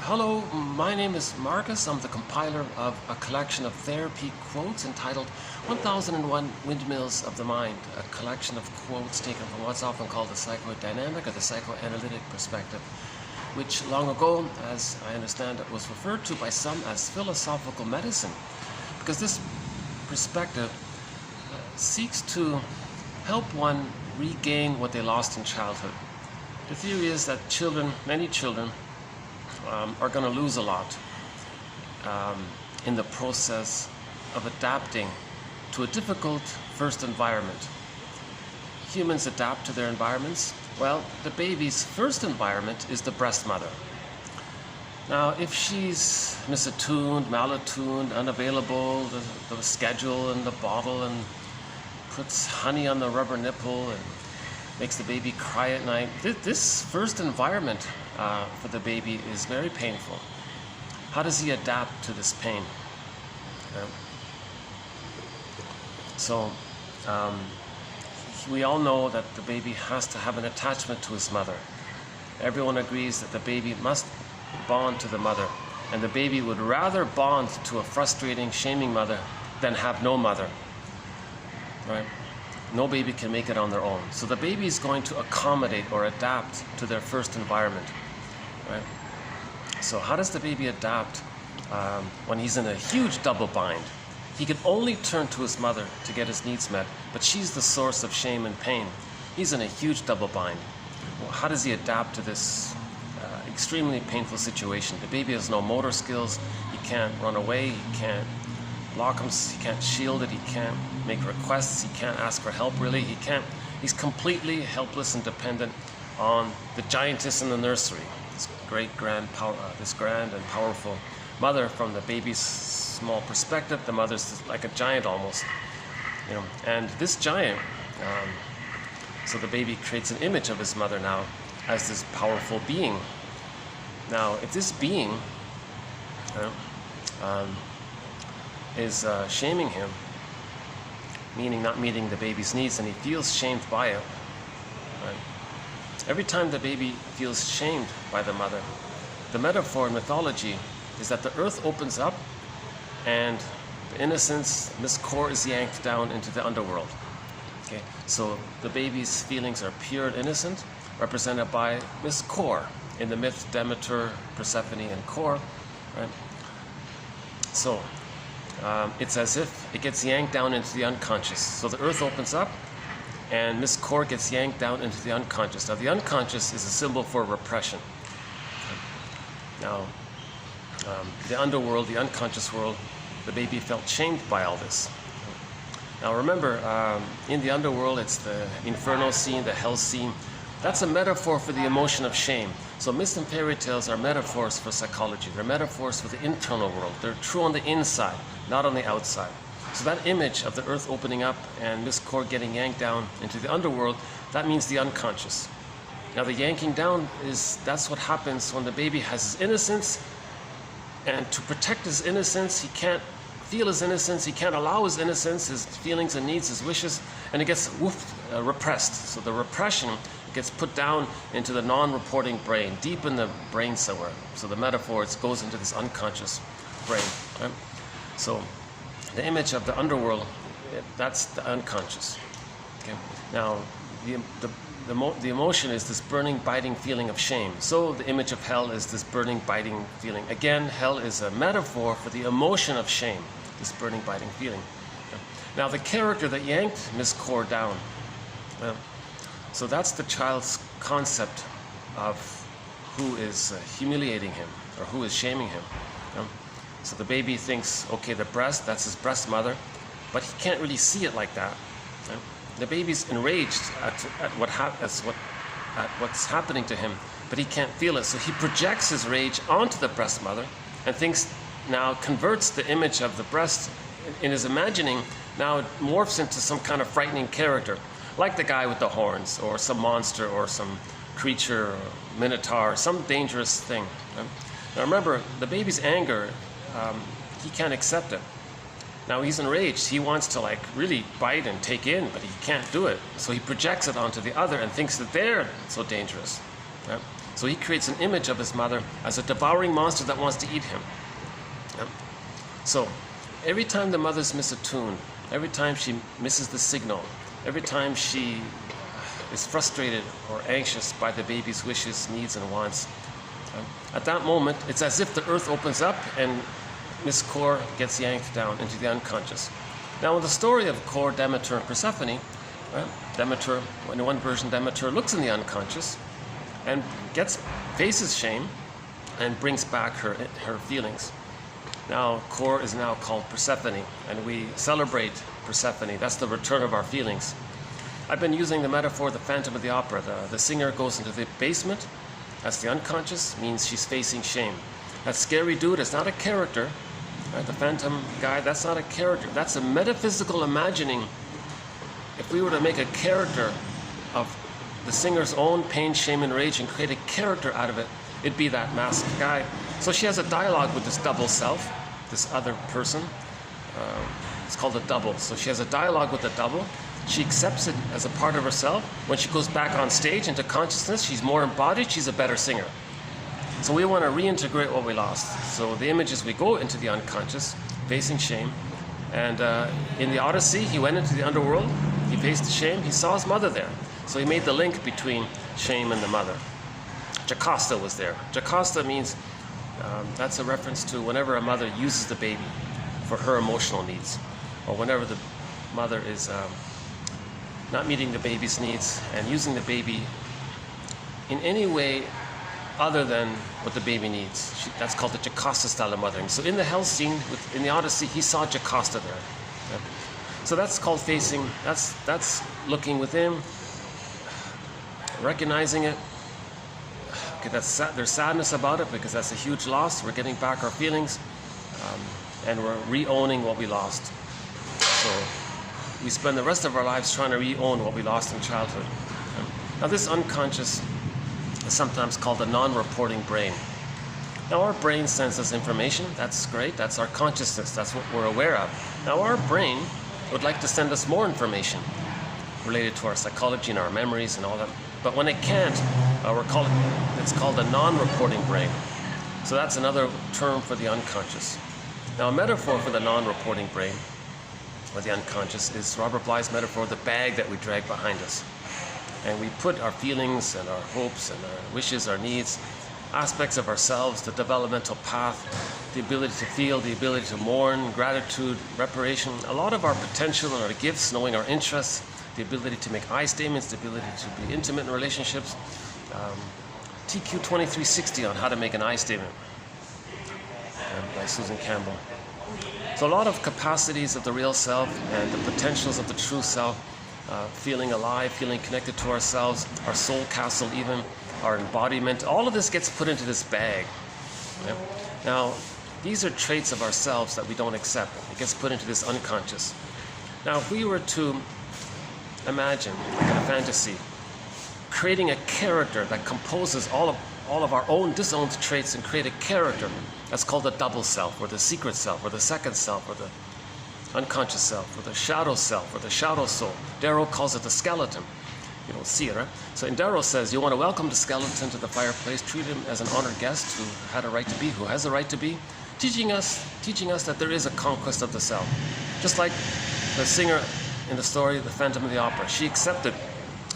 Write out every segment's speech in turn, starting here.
Hello, my name is Marcus. I'm the compiler of a collection of therapy quotes entitled 1001 Windmills of the Mind, a collection of quotes taken from what's often called the psychodynamic or the psychoanalytic perspective, which long ago, as I understand it, was referred to by some as philosophical medicine, because this perspective seeks to help one regain what they lost in childhood. The theory is that many children, are going to lose a lot in the process of adapting to a difficult first environment. Humans adapt to their environments. Well, the baby's first environment is the breast mother. Now, if she's misattuned, malattuned, unavailable, the schedule and the bottle, and puts honey on the rubber nipple and makes the baby cry at night, this first environment for the baby is very painful. How does he adapt to this pain? We all know that the baby has to have an attachment to his mother. Everyone agrees that the baby must bond to the mother, and the baby would rather bond to a frustrating, shaming mother than have no mother, right? No baby can make it on their own. So the baby is going to accommodate or adapt to their first environment, right? So how does the baby adapt when he's in a huge double bind? He can only turn to his mother to get his needs met, but she's the source of shame and pain. He's in a huge double bind. Well, how does he adapt to this extremely painful situation? The baby has no motor skills. He can't run away. He can't block him. He can't shield it. He can't make requests. He can't ask for help, really. He's completely helpless and dependent on the giantess in the nursery, this grand and powerful mother. From the baby's small perspective, the mother's like a giant almost, and this giant, so the baby creates an image of his mother now as this powerful being. Now, if this being is shaming him, meaning not meeting the baby's needs, and he feels shamed by it, right? Every time the baby feels shamed by the mother, the metaphor in mythology is that the earth opens up and the innocence, Miss Core, is yanked down into the underworld. Okay, so the baby's feelings are pure and innocent, represented by Miss Core in the myth Demeter, Persephone, and Core, right? So it's as if it gets yanked down into the unconscious. So the earth opens up and Miss Core gets yanked down into the unconscious. Now, the unconscious is a symbol for repression. Now, the underworld, the unconscious world, the baby felt shamed by all this. Now remember, in the underworld, it's the inferno scene, the hell scene. That's a metaphor for the emotion of shame. So myths and fairy tales are metaphors for psychology. They're metaphors for the internal world. They're true on the inside, not on the outside. So that image of the earth opening up and Miss Core getting yanked down into the underworld, that means the unconscious. Now the yanking down that's what happens when the baby has his innocence, and to protect his innocence, he can't feel his innocence, he can't allow his innocence, his feelings and needs, his wishes, and it gets repressed. So the repression gets put down into the non-reporting brain, deep in the brain somewhere. So the metaphor, it goes into this unconscious brain, right? So the image of the underworld, that's the unconscious. Okay. Now the emotion is this burning, biting feeling of shame. So the image of hell is this burning, biting feeling. Again, hell is a metaphor for the emotion of shame, this burning, biting feeling. Now the character that yanked Miss Core down, so that's the child's concept of who is humiliating him or who is shaming him. So the baby thinks, okay, the breast, that's his breast mother, but he can't really see it like that. The baby's enraged at what's happening to him, but he can't feel it. So he projects his rage onto the breast mother and converts the image of the breast in his imagining, now it morphs into some kind of frightening character, like the guy with the horns, or some monster, or some creature, or minotaur, some dangerous thing. Now remember, the baby's anger, he can't accept it. Now he's enraged. He wants to really bite and take in, but he can't do it. So he projects it onto the other and thinks that they're so dangerous. Right? So he creates an image of his mother as a devouring monster that wants to eat him. Yeah. So every time the mother's misattuned, every time she misses the signal, every time she is frustrated or anxious by the baby's wishes, needs, and wants, at that moment, it's as if the earth opens up and Miss Kore gets yanked down into the unconscious. Now, in the story of Kore, Demeter, and Persephone, Demeter, in one version, Demeter looks in the unconscious and faces shame and brings back her feelings. Now, Kore is now called Persephone, and we celebrate Persephone. That's the return of our feelings. I've been using the metaphor of the Phantom of the Opera. The singer goes into the basement. That's the unconscious, means she's facing shame. That scary dude is not a character. Right? The phantom guy, that's not a character. That's a metaphysical imagining. If we were to make a character of the singer's own pain, shame, and rage and create a character out of it, it'd be that masked guy. So she has a dialogue with this double self, this other person. It's called a double. So she has a dialogue with the double. She accepts it as a part of herself. When she goes back on stage into consciousness, she's more embodied, she's a better singer. So we want to reintegrate what we lost. So the image is we go into the unconscious, facing shame. And in the Odyssey, he went into the underworld, he faced the shame, he saw his mother there. So he made the link between shame and the mother. Jocasta was there. Jocasta means, that's a reference to whenever a mother uses the baby for her emotional needs, or whenever the mother is not meeting the baby's needs and using the baby in any way other than what the baby needs. That's called the Jocasta style of mothering. So in the hell scene, in the Odyssey, he saw Jocasta there. Yeah. So that's called facing, that's looking within, recognizing it. Okay, there's sadness about it because that's a huge loss. We're getting back our feelings, and we're re-owning what we lost. So we spend the rest of our lives trying to re-own what we lost in childhood. Now this unconscious is sometimes called the non-reporting brain. Now our brain senses information, that's great, that's our consciousness, that's what we're aware of. Now our brain would like to send us more information related to our psychology and our memories and all that, but when it can't, it's called a non-reporting brain. So that's another term for the unconscious. Now a metaphor for the non-reporting brain, or the unconscious, is Robert Bly's metaphor of the bag that we drag behind us. And we put our feelings and our hopes and our wishes, our needs, aspects of ourselves, the developmental path, the ability to feel, the ability to mourn, gratitude, reparation, a lot of our potential and our gifts, knowing our interests, the ability to make I statements, the ability to be intimate in relationships. TQ 2360 on how to make an I statement by Susan Campbell. So a lot of capacities of the real self and the potentials of the true self, feeling alive, feeling connected to ourselves, our soul castle even, our embodiment, all of this gets put into this bag. Yeah? Now, these are traits of ourselves that we don't accept. It gets put into this unconscious. Now, if we were to imagine, like in a fantasy, creating a character that composes all of our own disowned traits and create a character that's called the double self, or the secret self, or the second self, or the unconscious self, or the shadow self, or the shadow soul. Darrow calls it the skeleton. You don't see it, right? So in Darrow says, you want to welcome the skeleton to the fireplace, treat him as an honored guest who had a right to be, who has a right to be, teaching us that there is a conquest of the self. Just like the singer in the story, The Phantom of the Opera. She accepted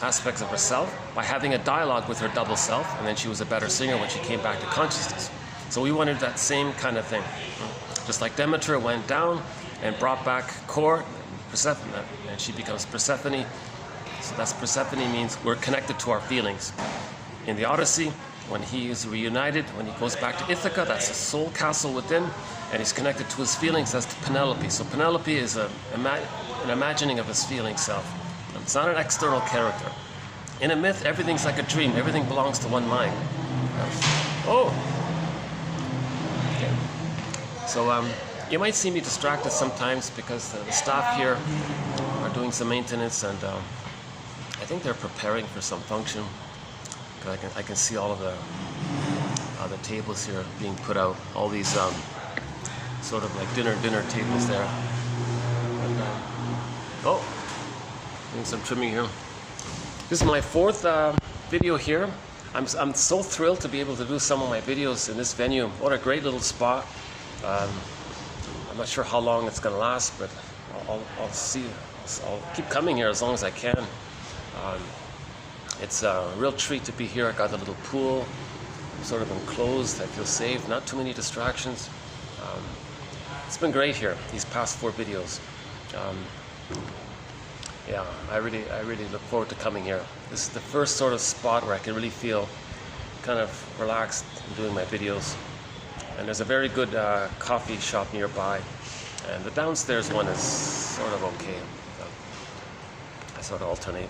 aspects of herself by having a dialogue with her double self, and then she was a better singer when she came back to consciousness. So we wanted that same kind of thing. Just like Demeter went down and brought back Kore, Persephone, and she becomes Persephone. So that's Persephone means we're connected to our feelings. In the Odyssey, when he is reunited, when he goes back to Ithaca, that's a soul castle within, and he's connected to his feelings, that's Penelope. So Penelope is an imagining of his feeling self. It's not an external character. In a myth, everything's like a dream. Everything belongs to one mind. Oh! Okay. So you might see me distracted sometimes because the staff here are doing some maintenance, and I think they're preparing for some function. I can see all of the tables here being put out. All these sort of like dinner tables there. And, doing some trimming here. This is my fourth video here. I'm so thrilled to be able to do some of my videos in this venue. What a great little spot. I'm not sure how long it's going to last, but I'll see. I'll keep coming here as long as I can. It's a real treat to be here. I got a little pool, sort of enclosed. I feel safe, not too many distractions. It's been great here, these past 4 videos. Yeah, I really look forward to coming here. This is the first sort of spot where I can really feel kind of relaxed doing my videos. And there's a very good coffee shop nearby. And the downstairs one is sort of okay. I sort of alternate.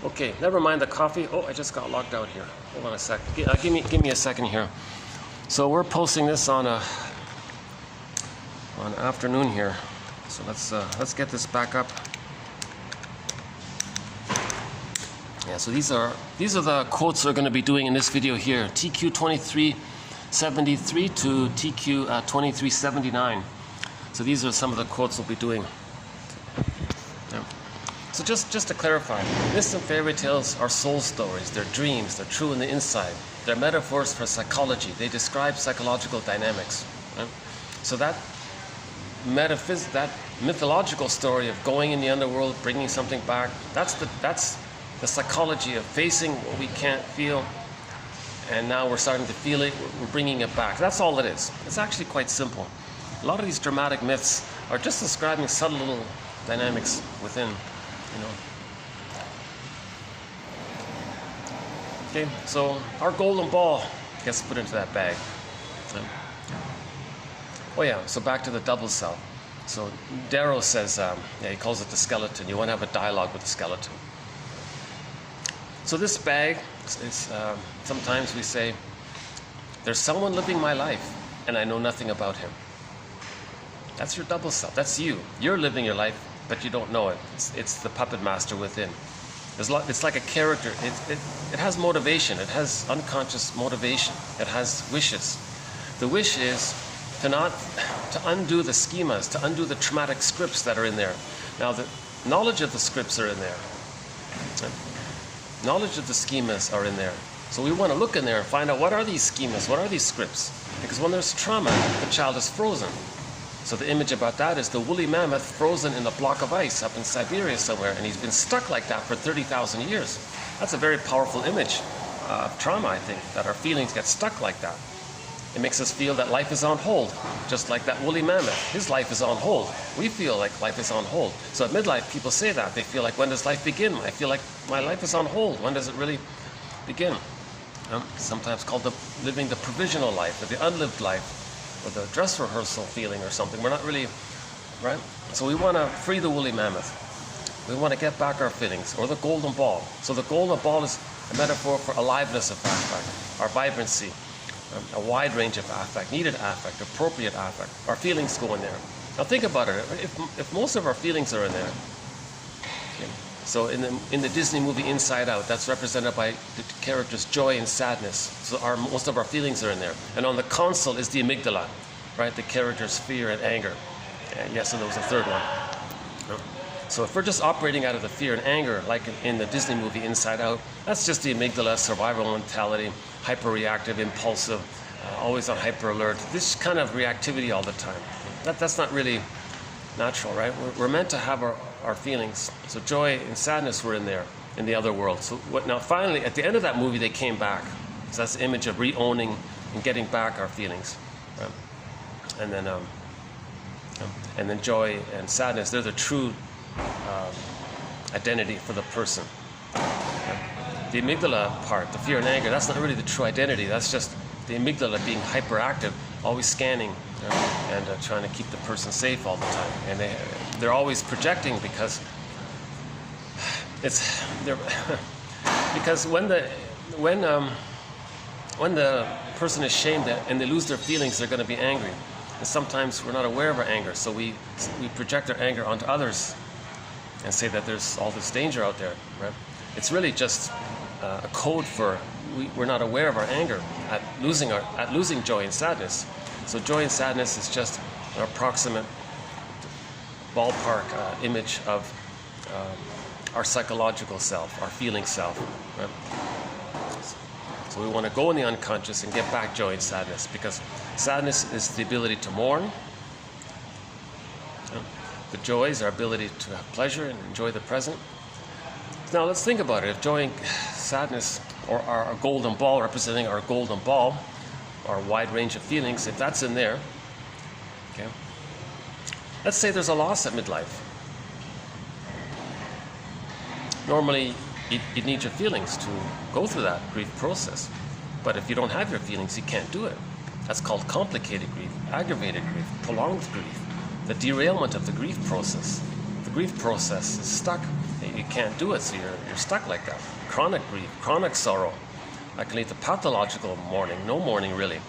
Okay, never mind the coffee. Oh, I just got locked out here. Hold on a sec. Give me a second here. So we're posting this on afternoon here. So let's get this back up. Yeah. So these are the quotes we're going to be doing in this video here. TQ 2373 to TQ 2379. So these are some of the quotes we'll be doing. So just to clarify, myths and fairy tales are soul stories. They're dreams. They're true in the inside. They're metaphors for psychology. They describe psychological dynamics. Right? So that mythological story of going in the underworld, bringing something back, that's the psychology of facing what we can't feel, and now we're starting to feel it. We're bringing it back. That's all it is. It's actually quite simple. A lot of these dramatic myths are just describing subtle little dynamics within. Okay, so our golden ball gets put into that bag. Oh yeah, so back to the double self. So Darrow says, he calls it the skeleton. You want to have a dialogue with the skeleton. So this bag is, sometimes we say, there's someone living my life and I know nothing about him. That's your double self. That's you. You're living your life, but you don't know it. It's the puppet master within. It's like a character. It has motivation. It has unconscious motivation. It has wishes. The wish is to undo the schemas, to undo the traumatic scripts that are in there. Now, the knowledge of the scripts are in there. Knowledge of the schemas are in there. So we want to look in there and find out, what are these schemas? What are these scripts? Because when there's trauma, the child is frozen. So the image about that is the woolly mammoth frozen in a block of ice up in Siberia somewhere, and he's been stuck like that for 30,000 years. That's a very powerful image of trauma, I think, that our feelings get stuck like that. It makes us feel that life is on hold, just like that woolly mammoth. His life is on hold. We feel like life is on hold. So at midlife, people say that. They feel like, when does life begin? I feel like my life is on hold. When does it really begin? Sometimes called living the provisional life, or the unlived life, or the dress rehearsal feeling or something. We're not really, right? So we want to free the woolly mammoth. We want to get back our feelings, or the golden ball. So the golden ball is a metaphor for aliveness of affect, our vibrancy, a wide range of affect, needed affect, appropriate affect. Our feelings go in there. Now think about it. If most of our feelings are in there, okay, so in the Disney movie Inside Out, that's represented by the characters joy and sadness. So most of our feelings are in there. And on the console is the amygdala, right? The characters fear and anger. And yes, and there was a third one. So if we're just operating out of the fear and anger, like in the Disney movie Inside Out, that's just the amygdala, survival mentality, hyper-reactive, impulsive, always on hyper alert. This kind of reactivity all the time. That's not really natural, right? We're meant to have our feelings. So joy and sadness were in there, in the other world. So now finally, at the end of that movie, they came back. So that's the image of re-owning and getting back our feelings. Right? And then joy and sadness, they're the true identity for the person. The amygdala part, the fear and anger, that's not really the true identity. That's just the amygdala being hyperactive, always scanning, and trying to keep the person safe all the time. And they're always projecting, because because when the person is shamed and they lose their feelings, they're going to be angry. And sometimes we're not aware of our anger, so we project our anger onto others and say that there's all this danger out there, right? It's really just a code for we're not aware of our anger at losing joy and sadness. So joy and sadness is just an approximate ballpark image of our psychological self, our feeling self. Right? So we want to go in the unconscious and get back joy and sadness, because sadness is the ability to mourn. The joy is our ability to have pleasure and enjoy the present. Now let's think about it. If joy and sadness, or our golden ball representing our golden ball, our wide range of feelings, if that's in there, okay. Let's say there's a loss at midlife. Normally, you need your feelings to go through that grief process. But if you don't have your feelings, you can't do it. That's called complicated grief, aggravated grief, prolonged grief, the derailment of the grief process. The grief process is stuck. You can't do it, so you're stuck like that. Chronic grief, chronic sorrow. That can lead to pathological mourning, no mourning really,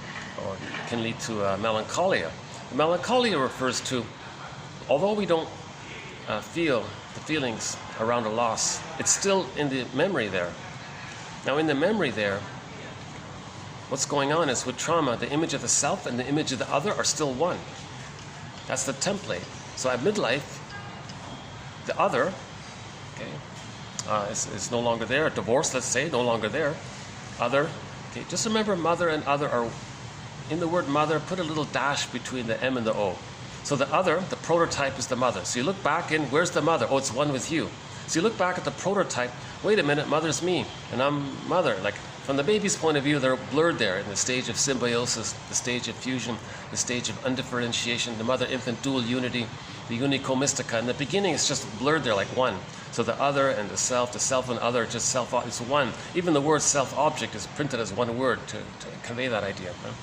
or it can lead to melancholia. Melancholia refers to, although we don't feel the feelings around a loss, it's still in the memory there. Now in the memory there, what's going on is with trauma, the image of the self and the image of the other are still one. That's the template. So at midlife, the other, okay, is no longer there. Divorce, let's say, no longer there. Other, okay, just remember mother and other are, in the word mother, put a little dash between the M and the O. So the other, the prototype, is the mother. So you look back in, where's the mother? Oh, it's one with you. So you look back at the prototype, wait a minute, mother's me, and I'm mother. Like, from the baby's point of view, they're blurred there in the stage of symbiosis, the stage of fusion, the stage of undifferentiation, the mother-infant dual unity, the unico mystica. In the beginning, it's just blurred there like one. So the other and the self and other, just self, it's one. Even the word self-object is printed as one word to convey that idea. Right?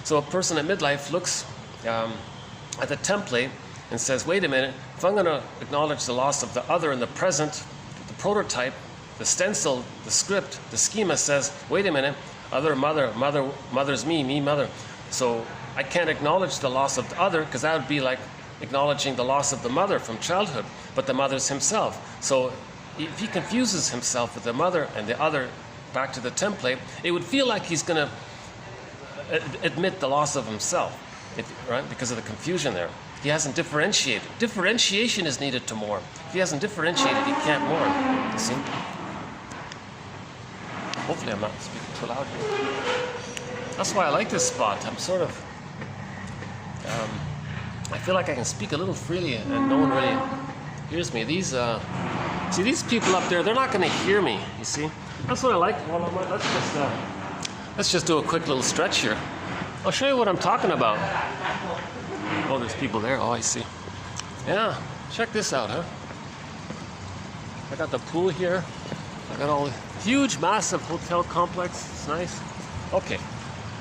So a person at midlife looks at the template and says, wait a minute, if I'm going to acknowledge the loss of the other in the present, the prototype, the stencil, the script, the schema says, wait a minute, other, mother's me, mother. So I can't acknowledge the loss of the other, because that would be like acknowledging the loss of the mother from childhood, but the mother's himself. So if he confuses himself with the mother and the other back to the template, it would feel like he's going to admit the loss of himself, right? Because of the confusion there. He hasn't differentiated. Differentiation is needed to mourn. If he hasn't differentiated, he can't mourn. You see? Hopefully I'm not speaking too loud here. That's why I like this spot. I'm sort of, I feel like I can speak a little freely and no one really hears me. These people up there, they're not going to hear me, you see? That's what I like. Well, let's just do a quick little stretch here. I'll show you what I'm talking about. Oh, there's people there. Oh, I see. Yeah, check this out, huh? I got the pool here. I got all the huge, massive hotel complex. It's nice. Okay.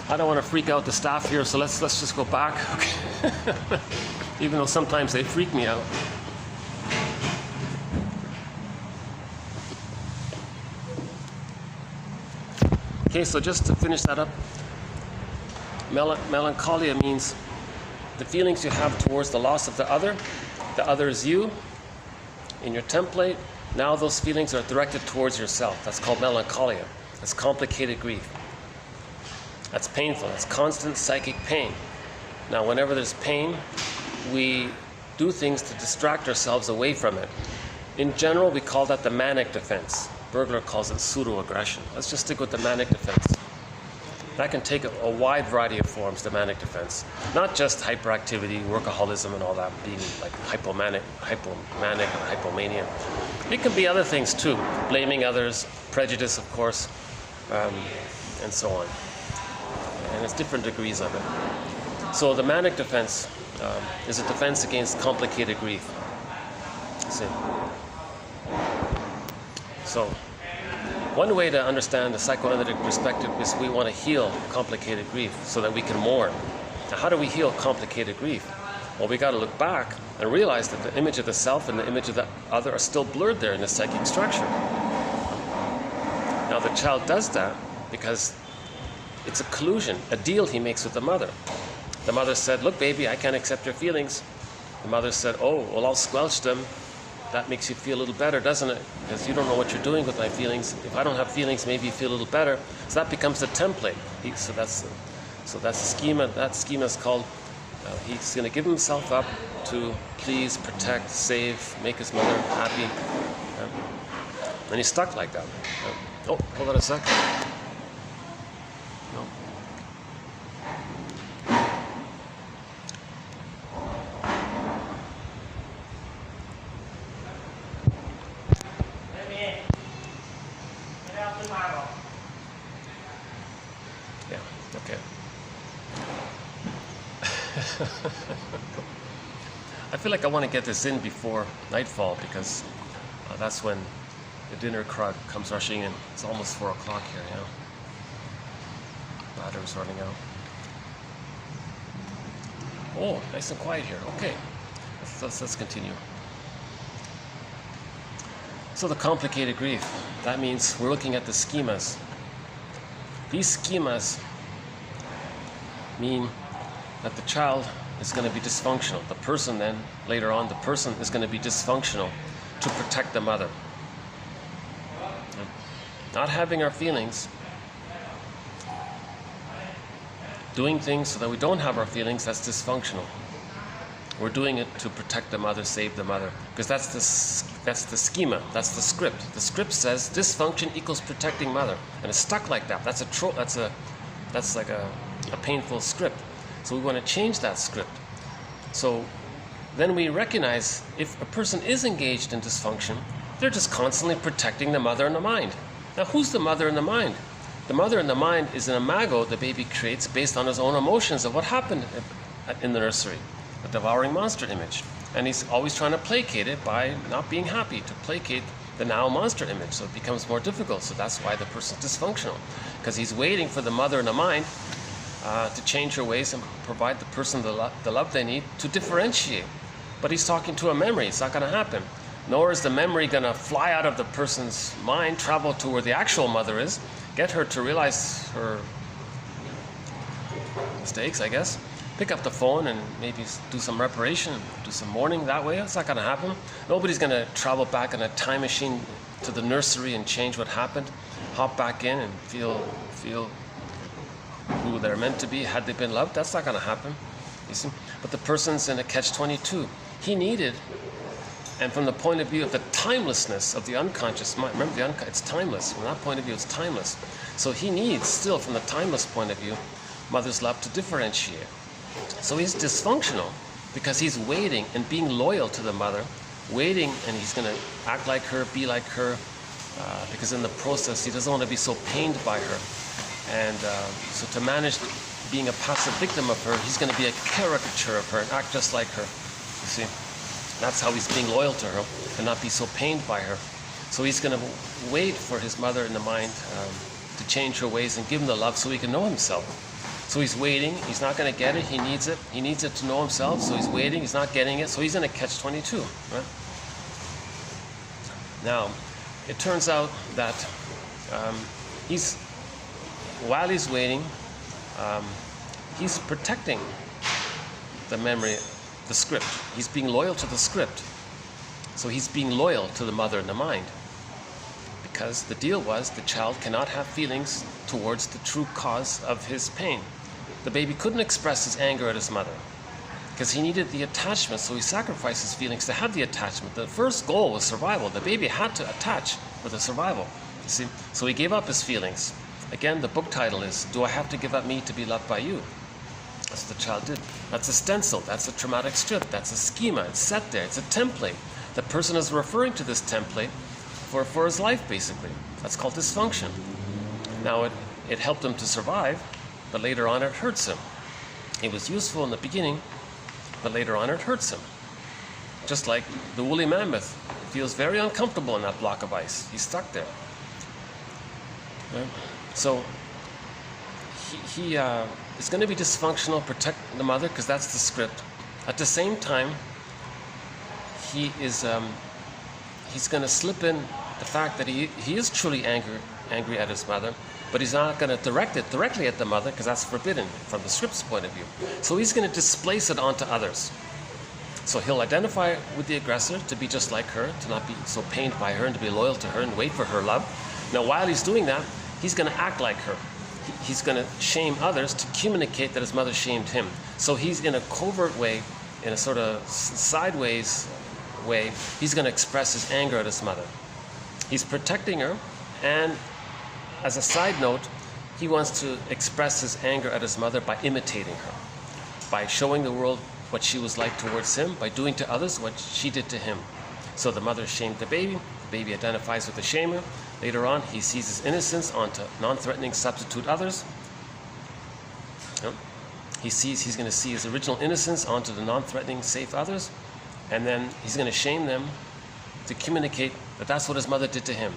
I don't want to freak out the staff here, so let's just go back. Okay. Even though sometimes they freak me out. Okay, so just to finish that up, melancholia means the feelings you have towards the loss of the other is you, in your template. Now those feelings are directed towards yourself. That's called melancholia. That's complicated grief. That's painful. That's constant psychic pain. Now, whenever there's pain, we do things to distract ourselves away from it. In general, we call that the manic defense. Bergler calls it pseudo-aggression. Let's just stick with the manic defense. That can take a wide variety of forms, the manic defense. Not just hyperactivity, workaholism, and all that, being like hypomanic or hypomania. It can be other things too, blaming others, prejudice, of course, and so on. And it's different degrees of it. So the manic defense is a defense against complicated grief. See? So, one way to understand the psychoanalytic perspective is we want to heal complicated grief so that we can mourn. Now, how do we heal complicated grief? Well, we got to look back and realize that the image of the self and the image of the other are still blurred there in the psychic structure. Now, the child does that because it's a collusion, a deal he makes with the mother. The mother said, look, baby, I can't accept your feelings. The mother said, oh, well, I'll squelch them. That makes you feel a little better, doesn't it? Because you don't know what you're doing with my feelings. If I don't have feelings, maybe you feel a little better. So that becomes the template. So that's the schema. That schema is called, he's going to give himself up to please, protect, save, make his mother happy. And he's stuck like that. Oh, hold on a sec. No. Yeah, okay. I feel like I want to get this in before nightfall because that's when the dinner crowd comes rushing in. It's almost 4 o'clock here, you know. Battery's running out. Oh, nice and quiet here. Okay, let's continue. So the complicated grief, that means we're looking at the schemas. These schemas mean that the child is going to be dysfunctional. The person then, later on, the person is going to be dysfunctional to protect the mother. Not having our feelings, doing things so that we don't have our feelings, that's dysfunctional. We're doing it to protect the mother, save the mother, because that's the schema, that's the script. The script says dysfunction equals protecting mother, and it's stuck like that. That's like a painful script. So we want to change that script. So then we recognize if a person is engaged in dysfunction, they're just constantly protecting the mother and the mind. Now, who's the mother and the mind? The mother and the mind is an imago the baby creates based on his own emotions of what happened in the nursery, a devouring monster image. And he's always trying to placate it by not being happy, to placate the now monster image. So it becomes more difficult. So that's why the person's dysfunctional, because he's waiting for the mother and the mind to change her ways and provide the person the love they need to differentiate. But he's talking to a memory. It's not going to happen. Nor is the memory going to fly out of the person's mind, travel to where the actual mother is, get her to realize her mistakes, I guess, pick up the phone and maybe do some reparation, do some mourning that way. It's not going to happen. Nobody's going to travel back in a time machine to the nursery and change what happened, hop back in and feel who they're meant to be had they been loved. That's not going to happen, you see. But the person's in a catch-22. He needed, and from the point of view of the timelessness of the unconscious mind, remember it's timeless. From that point of view, it's timeless. So he needs, still from the timeless point of view, mother's love to differentiate. So he's dysfunctional because he's waiting and being loyal to the mother, waiting, and he's going to act like her, be like her, because in the process he doesn't want to be so pained by her. And so to manage being a passive victim of her, he's going to be a caricature of her and act just like her, you see. That's how he's being loyal to her and not be so pained by her. So he's going to wait for his mother in the mind to change her ways and give him the love so he can know himself. So he's waiting. He's not going to get it. He needs it. He needs it to know himself. So he's waiting. He's not getting it. So he's in a catch-22. Right? Now, it turns out that while he's waiting, he's protecting the memory, the script. He's being loyal to the script. So he's being loyal to the mother and the mind. Because the deal was the child cannot have feelings towards the true cause of his pain. The baby couldn't express his anger at his mother because he needed the attachment, so he sacrificed his feelings to have the attachment. The first goal was survival. The baby had to attach for the survival, you see. So he gave up his feelings. Again, the book title is, Do I Have to Give Up Me to Be Loved by You? That's what the child did. That's a stencil. That's a traumatic strip. That's a schema. It's set there. It's a template. The person is referring to this template for his life, basically. That's called dysfunction. Now, it helped him to survive, but later on it hurts him. It was useful in the beginning, but later on it hurts him. Just like the woolly mammoth feels very uncomfortable in that block of ice. He's stuck there. Right? So he is going to be dysfunctional, protect the mother, because that's the script. At the same time, he's going to slip in the fact that he is truly angry at his mother, but he's not going to direct it directly at the mother because that's forbidden from the script's point of view. So he's going to displace it onto others. So he'll identify with the aggressor to be just like her, to not be so pained by her, and to be loyal to her and wait for her love. Now, while he's doing that, he's going to act like her. He's going to shame others to communicate that his mother shamed him. So he's in a covert way, in a sort of sideways way, he's going to express his anger at his mother. He's protecting her, and as a side note, he wants to express his anger at his mother by imitating her, by showing the world what she was like towards him, by doing to others what she did to him. So the mother shamed the baby identifies with the shamer. Later on, he sees his innocence onto non-threatening substitute others. Yep. He's going to see his original innocence onto the non-threatening safe others, and then he's going to shame them to communicate that that's what his mother did to him.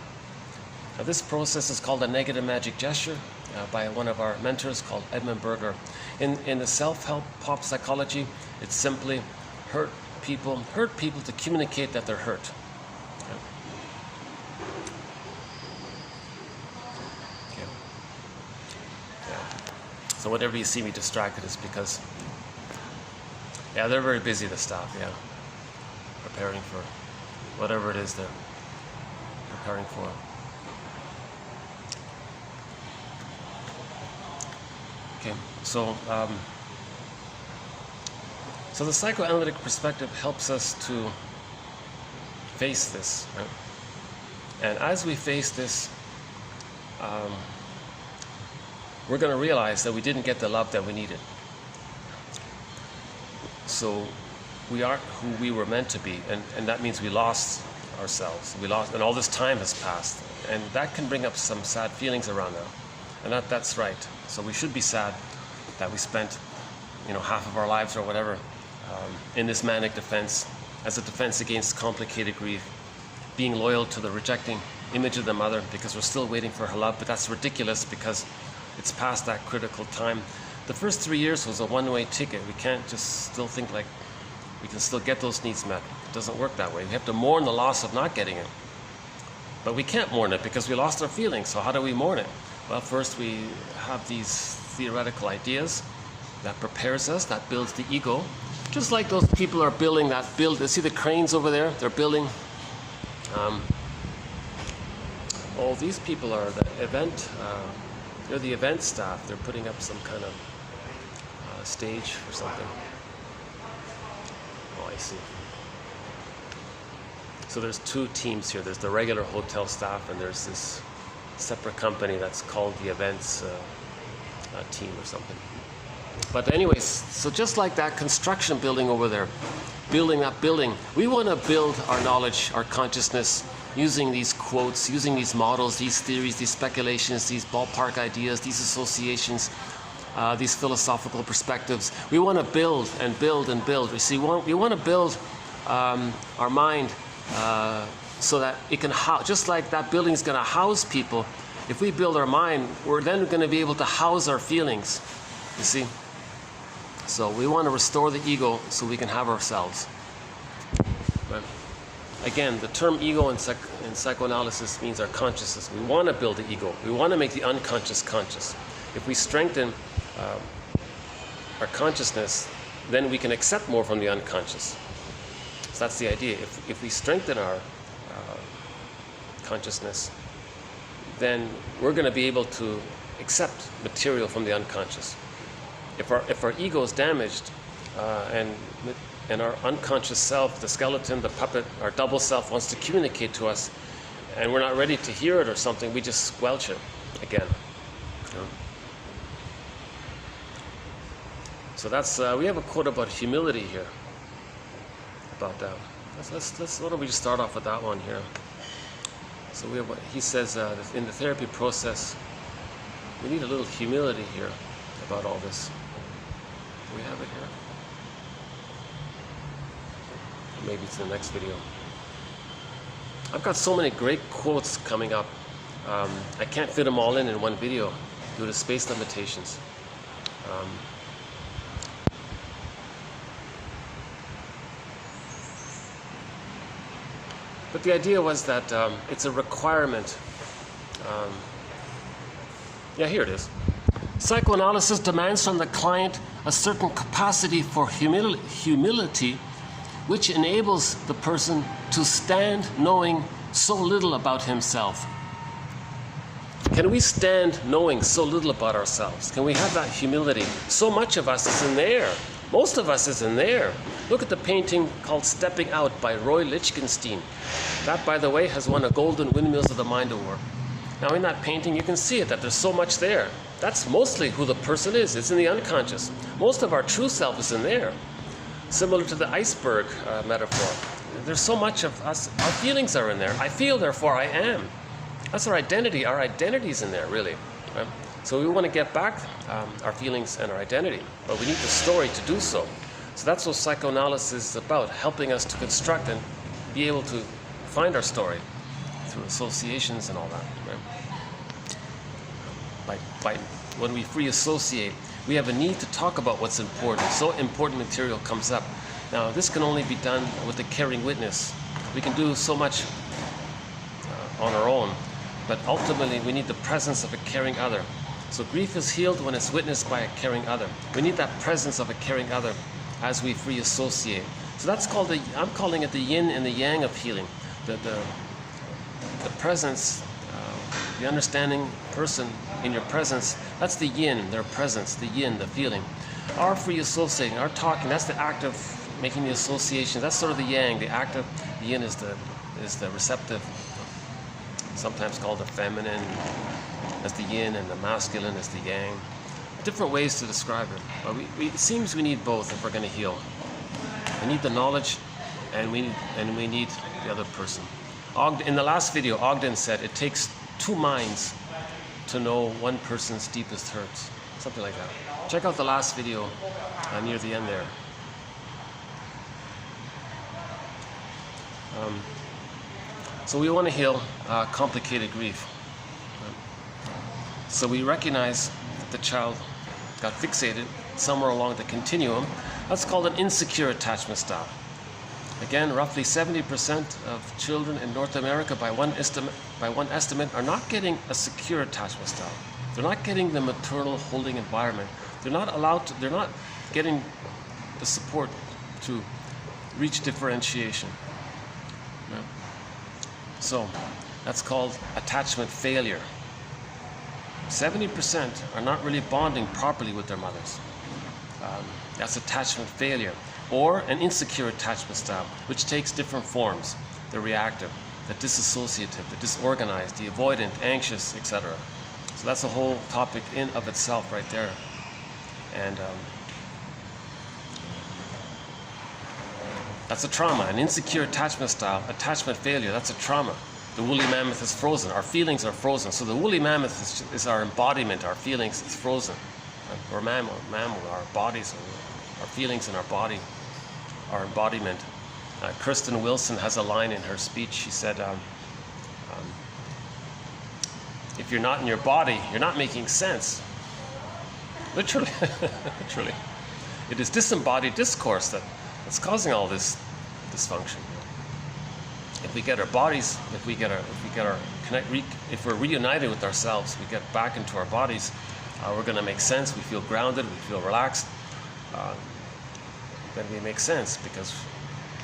Now, this process is called a negative magic gesture by one of our mentors called Edmund Berger. In the self-help pop psychology, it's simply hurt people to communicate that they're hurt. Okay. Yeah. So whenever you see me distracted, it's because, they're very busy, the staff, preparing for whatever it is they're preparing for. Okay, so the psychoanalytic perspective helps us to face this, right? And as we face this, we're going to realize that we didn't get the love that we needed. So we aren't who we were meant to be, and that means we lost ourselves. And all this time has passed, and that can bring up some sad feelings around now, and that's right. So we should be sad that we spent, half of our lives or whatever in this manic defense, as a defense against complicated grief, being loyal to the rejecting image of the mother because we're still waiting for her love. But that's ridiculous because it's past that critical time. The first 3 years was a one-way ticket. We can't just still think like we can still get those needs met. It doesn't work that way. We have to mourn the loss of not getting it. But we can't mourn it because we lost our feelings. So how do we mourn it? Well, first we have these theoretical ideas that prepares us, that builds the ego. Just like those people are building see the cranes over there? They're building, these people are the event, they're the event staff. They're putting up some kind of stage or something. Oh, I see. So there's two teams here. There's the regular hotel staff, and there's this separate company that's called the events team or something. But anyways, so just like that construction building over there, building that building, we want to build our knowledge, our consciousness, using these quotes, using these models, these theories, these speculations, these ballpark ideas, these associations, these philosophical perspectives. We want to build and build and build. We want to build our mind so that it can house, just like that building is going to house people. If we build our mind, we're then going to be able to house our feelings, you see. So we want to restore the ego so we can have ourselves. Right? Again, the term ego in psychoanalysis means our consciousness. We want to build the ego. We want to make the unconscious conscious. If we strengthen our consciousness, then we can accept more from the unconscious. So that's the idea. If we strengthen our consciousness, then we're going to be able to accept material from the unconscious. If our ego is damaged and our unconscious self, the skeleton, the puppet, our double self wants to communicate to us, and we're not ready to hear it or something, we just squelch it again. So that's we have a quote about humility here. About that. Let's why don't we just start off with that one here. So he says in the therapy process, we need a little humility here about all this. Do we have it here? Maybe it's in the next video. I've got so many great quotes coming up. I can't fit them all in one video due to space limitations. But the idea was that it's a requirement. Here it is. Psychoanalysis demands from the client a certain capacity for humility, which enables the person to stand knowing so little about himself. Can we stand knowing so little about ourselves? Can we have that humility? So much of us is in there. Most of us is in there. Look at the painting called Stepping Out by Roy Lichtenstein. That, by the way, has won a Golden Windmills of the Mind Award. Now in that painting you can see it, that there's so much there. That's mostly who the person is. It's in the unconscious. Most of our true self is in there. Similar to the iceberg metaphor. There's so much of us. Our feelings are in there. I feel, therefore I am. That's our identity. Our identity's in there, really. Right? So we want to get back our feelings and our identity. But we need the story to do so. So that's what psychoanalysis is about, helping us to construct and be able to find our story through associations and all that. Right? When we free associate, we have a need to talk about what's important. So important material comes up. Now, this can only be done with a caring witness. We can do so much on our own, but ultimately we need the presence of a caring other. So grief is healed when it's witnessed by a caring other. We need that presence of a caring other as we free associate. So that's called I'm calling it the yin and the yang of healing. The presence, the understanding person in your presence, that's the yin, their presence, the yin, the feeling. Our free associating, our talking, that's the act of making the association. That's sort of the yang. The act of the yin is the receptive, sometimes called the feminine as the yin, and the masculine as the yang. Different ways to describe it. But it seems we need both if we're going to heal. We need the knowledge, and we need the other person. In the last video, Ogden said it takes two minds to know one person's deepest hurts. Something like that. Check out the last video near the end there. So we want to heal complicated grief. So we recognize that the child got fixated somewhere along the continuum. That's called an insecure attachment style. Again, roughly 70% of children in North America, by one estimate, are not getting a secure attachment style. They're not getting the maternal holding environment. They're not getting the support to reach differentiation. Yeah. So that's called attachment failure. 70% are not really bonding properly with their mothers. That's attachment failure. Or an insecure attachment style, which takes different forms. The reactive, the disassociative, the disorganized, the avoidant, anxious, etc. So that's a whole topic in of itself right there. And that's a trauma. An insecure attachment style, attachment failure, that's a trauma. The woolly mammoth is frozen. Our feelings are frozen. So the woolly mammoth is our embodiment. Our feelings is frozen. Or mammal, our bodies, our feelings in our body, our embodiment. Kirsten Wilson has a line in her speech. She said, if you're not in your body, you're not making sense. Literally, literally. It is disembodied discourse that's causing all this dysfunction. If we get our bodies, if we're reunited with ourselves, we get back into our bodies, we're going to make sense. We feel grounded, we feel relaxed. Then we make sense, because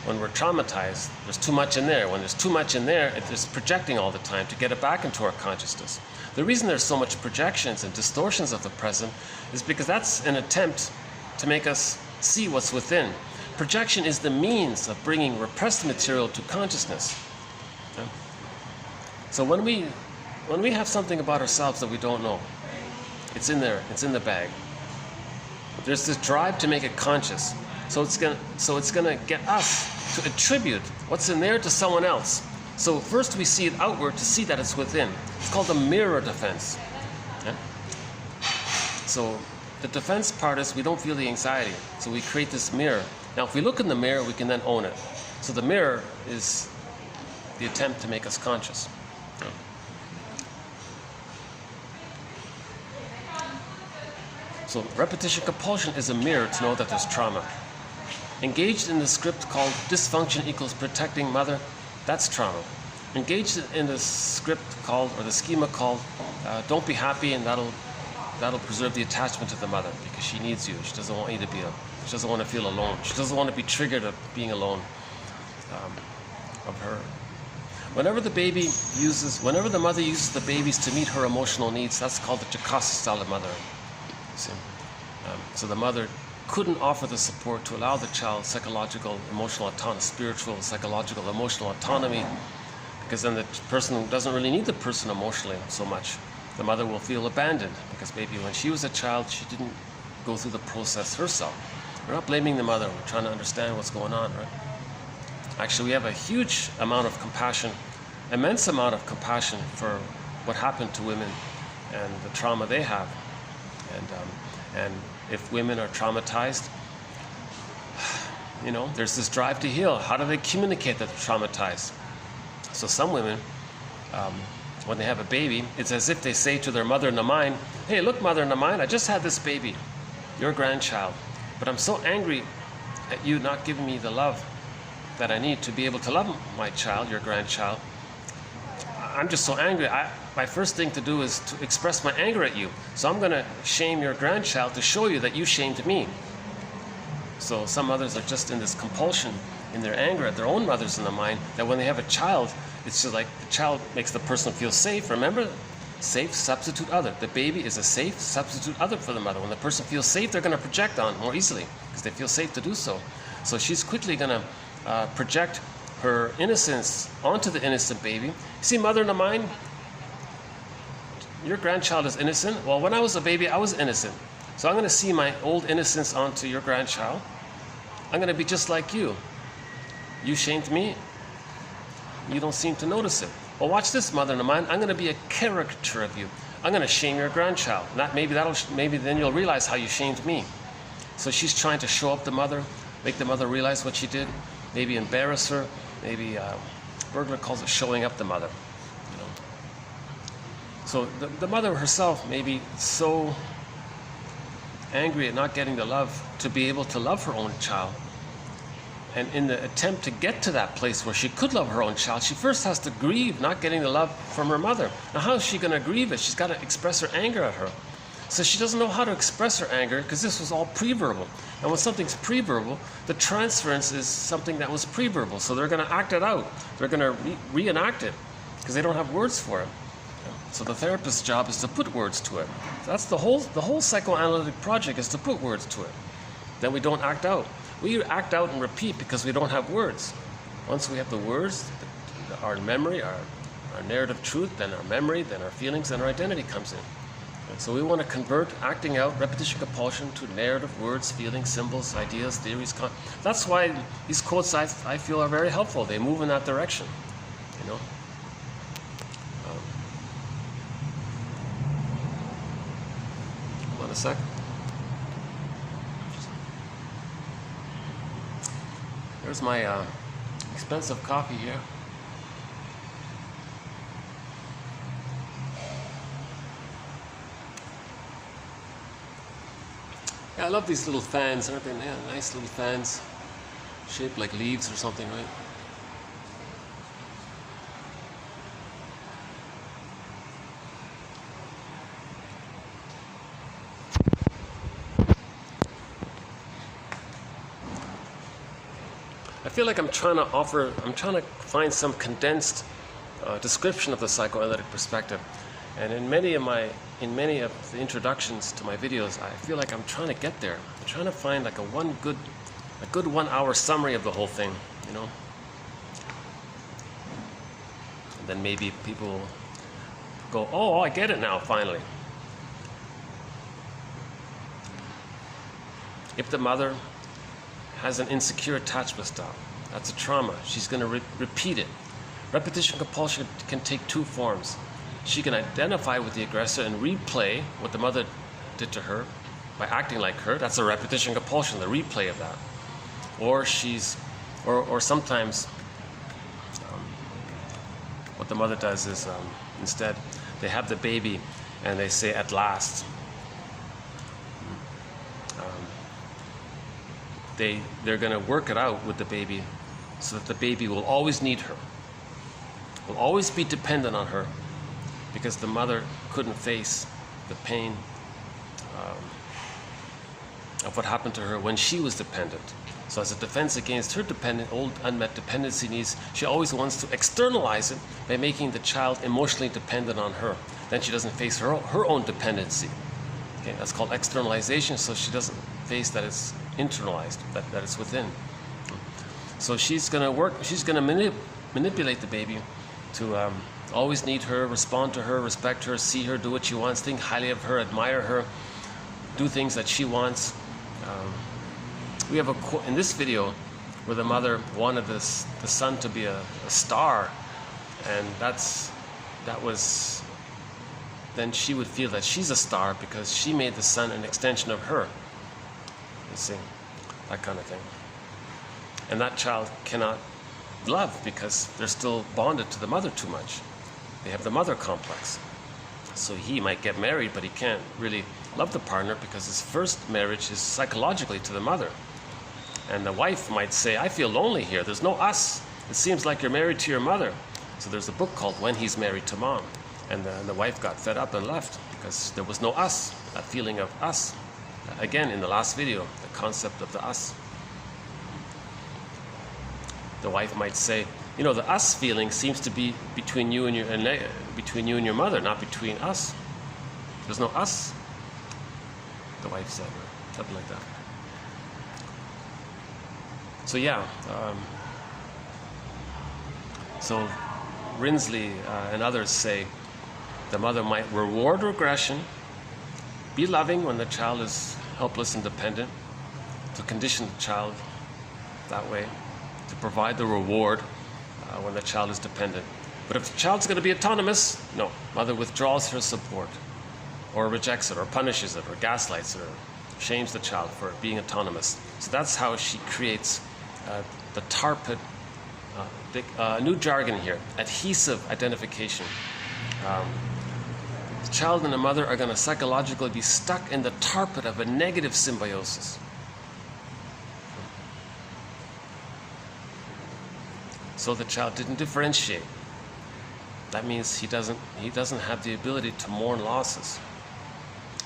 when we're traumatized, there's too much in there. When there's too much in there, it's projecting all the time to get it back into our consciousness. The reason there's so much projections and distortions of the present is because that's an attempt to make us see what's within. Projection is the means of bringing repressed material to consciousness. Okay? So when we have something about ourselves that we don't know, it's in there, it's in the bag. There's this drive to make it conscious. So it's gonna get us to attribute what's in there to someone else. So first we see it outward to see that it's within. It's called the mirror defense. Okay? So the defense part is we don't feel the anxiety. So we create this mirror. Now if we look in the mirror, we can then own it. So the mirror is the attempt to make us conscious. Okay? So repetition compulsion is a mirror to know that there's trauma. Engaged in the script called dysfunction equals protecting mother, that's trauma. Engaged in the script called, or the schema called, don't be happy, and that'll preserve the attachment to the mother because she needs you. She doesn't want you to she doesn't want to feel alone. She doesn't want to be triggered of being alone of her. Whenever the mother uses the babies to meet her emotional needs, that's called the Jacasa style of mothering. See? So the mother couldn't offer the support to allow the child psychological, emotional autonomy, spiritual, psychological, emotional autonomy, because then the person doesn't really need the person emotionally so much. The mother will feel abandoned because maybe when she was a child, she didn't go through the process herself. We're not blaming the mother. We're trying to understand what's going on, right? Actually, we have a huge amount of compassion, immense amount of compassion for what happened to women and the trauma they have. And if women are traumatized, you know, there's this drive to heal. How do they communicate that they're traumatized? So some women, when they have a baby, it's as if they say to their mother in the mind, hey, look, mother in the mind, I just had this baby, your grandchild, but I'm so angry at you not giving me the love that I need to be able to love my child, your grandchild. I'm just so angry. My first thing to do is to express my anger at you. So I'm going to shame your grandchild to show you that you shamed me. So some mothers are just in this compulsion in their anger at their own mothers in the mind, that when they have a child, it's just like the child makes the person feel safe. Remember, safe substitute other. The baby is a safe substitute other for the mother. When the person feels safe, they're going to project on more easily because they feel safe to do so. So she's quickly going to project her innocence onto the innocent baby. See, mother in the mind, your grandchild is innocent. Well, when I was a baby, I was innocent. So I'm going to see my old innocence onto your grandchild. I'm going to be just like you. You shamed me. You don't seem to notice it. Well, watch this, mother in the mind. I'm going to be a caricature of you. I'm going to shame your grandchild. Maybe then you'll realize how you shamed me. So she's trying to show up the mother, make the mother realize what she did, maybe embarrass her. Maybe Bergler calls it showing up the mother. You know. So the mother herself may be so angry at not getting the love to be able to love her own child. And in the attempt to get to that place where she could love her own child, she first has to grieve not getting the love from her mother. Now, how is she going to grieve it? She's got to express her anger at her. So she doesn't know how to express her anger because this was all pre-verbal. And when something's pre-verbal, the transference is something that was pre-verbal. So they're going to act it out. They're going to reenact it because they don't have words for it. So the therapist's job is to put words to it. So that's the whole psychoanalytic project, is to put words to it. Then we don't act out. We act out and repeat because we don't have words. Once we have the words, our memory, our narrative truth, then our memory, then our feelings, then our identity comes in. And so we want to convert acting out, repetition, compulsion to narrative, words, feelings, symbols, ideas, theories. That's why these quotes I feel are very helpful. They move in that direction, you know. Hold on a sec. There's my expensive coffee here. Yeah, I love these little fans, aren't they? Yeah, nice little fans, shaped like leaves or something, right? I feel like I'm trying to find some condensed description of the psychoanalytic perspective. And in many of the introductions to my videos, I feel like I'm trying to get there. I'm trying to find like a good 1 hour summary of the whole thing, you know. And then maybe people go, oh, I get it now, finally. If the mother has an insecure attachment style, that's a trauma. She's going to repeat it. Repetition compulsion can take two forms. She can identify with the aggressor and replay what the mother did to her by acting like her. That's a repetition compulsion, the replay of that. Or sometimes what the mother does is instead they have the baby and they say, at last. They're going to work it out with the baby so that the baby will always need her, will always be dependent on her, because the mother couldn't face the pain of what happened to her when she was dependent. So as a defense against her old unmet dependency needs, she always wants to externalize it by making the child emotionally dependent on her. Then she doesn't face her own dependency. Okay, that's called externalization, so she doesn't face that is internalized, that is within. So she's going to manipulate the baby to always need her, respond to her, respect her, see her, do what she wants, think highly of her, admire her, do things that she wants. We have a quote in this video where the mother wanted the son to be a star, and then she would feel that she's a star because she made the son an extension of her. You see, that kind of thing. And that child cannot love because they're still bonded to the mother too much. They have the mother complex. So he might get married, but he can't really love the partner because his first marriage is psychologically to the mother. And the wife might say, I feel lonely here. There's no us. It seems like you're married to your mother. So there's a book called When He's Married to Mom. And the wife got fed up and left because there was no us, that feeling of us. Again, in the last video, the concept of the us. The wife might say, you know, the us feeling seems to be between you and your mother, not between us. There's no us. The wife said, something like that. So yeah, so Rinsley and others say the mother might reward regression, be loving when the child is helpless and dependent, to condition the child that way, to provide the reward when the child is dependent. But if the child's going to be autonomous, no, mother withdraws her support, or rejects it, or punishes it, or gaslights it, or shames the child for being autonomous. So that's how she creates the TARPID, new jargon here, adhesive identification. The child and the mother are going to psychologically be stuck in the TARPID of a negative symbiosis. So the child didn't differentiate. That means he doesn't have the ability to mourn losses.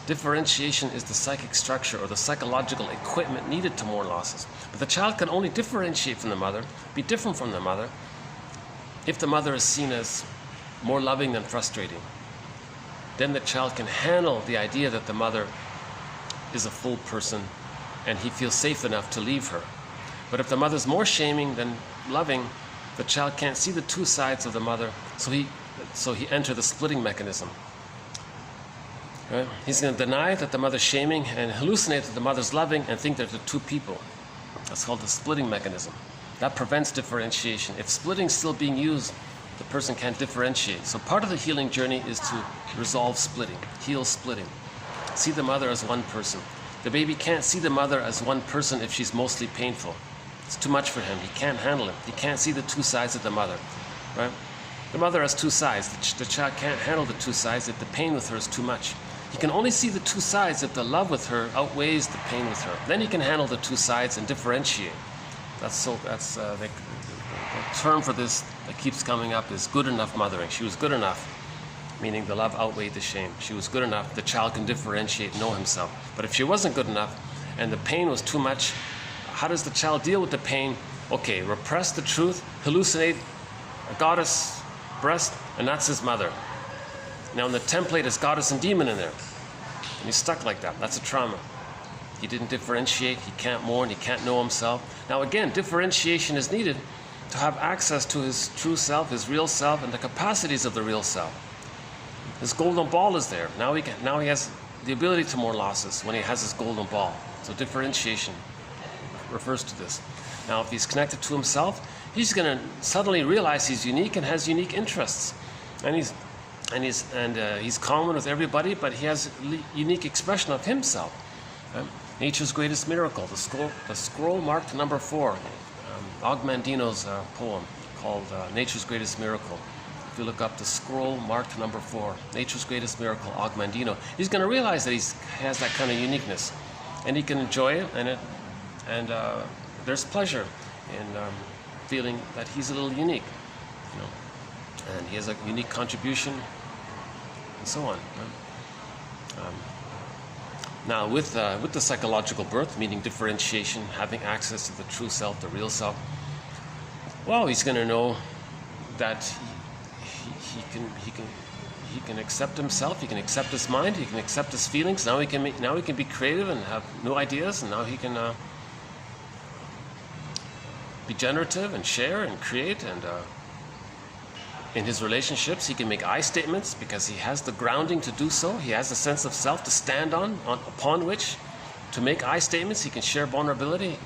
Differentiation is the psychic structure or the psychological equipment needed to mourn losses. But the child can only differentiate from the mother, be different from the mother, if the mother is seen as more loving than frustrating. Then the child can handle the idea that the mother is a full person and he feels safe enough to leave her. But if the mother's more shaming than loving, the child can't see the two sides of the mother, so he enters the splitting mechanism. Right? He's going to deny that the mother's shaming and hallucinate that the mother's loving and think they're the two people. That's called the splitting mechanism. That prevents differentiation. If splitting's still being used, the person can't differentiate. So part of the healing journey is to resolve splitting, heal splitting. See the mother as one person. The baby can't see the mother as one person if she's mostly painful. It's too much for him. He can't handle it. He can't see the two sides of the mother. Right? The mother has two sides. The child can't handle the two sides if the pain with her is too much. He can only see the two sides if the love with her outweighs the pain with her. Then he can handle the two sides and differentiate. That's the term for this that keeps coming up is good enough mothering. She was good enough, meaning the love outweighed the shame. She was good enough. The child can differentiate, know himself. But if she wasn't good enough and the pain was too much, how does the child deal with the pain? Okay, repress the truth, hallucinate a goddess breast, and that's his mother. Now in the template is goddess and demon in there. And he's stuck like that. That's a trauma. He didn't differentiate, he can't mourn, he can't know himself. Now again, differentiation is needed to have access to his true self, his real self, and the capacities of the real self. His golden ball is there. Now he has the ability to mourn losses when he has his golden ball. So differentiation refers to this. Now if he's connected to himself, he's going to suddenly realize he's unique and has unique interests. And he's common with everybody, but he has a unique expression of himself. Right? Nature's Greatest Miracle, the scroll marked number 4, Ogmandino's poem called Nature's Greatest Miracle. If you look up the scroll marked number 4, Nature's Greatest Miracle, Ogmandino, he's going to realize that he has that kind of uniqueness, and he can enjoy it, and there's pleasure in feeling that he's a little unique, you know, and he has a unique contribution, and so on. Right? Now, with the psychological birth, meaning differentiation, having access to the true self, the real self, well, he's going to know that he can accept himself, he can accept his mind, he can accept his feelings. Now he can be creative and have new ideas, and now he can be generative and share and create. And in his relationships, he can make I statements because he has the grounding to do so. He has a sense of self to stand upon which to make I statements. He can share vulnerabilities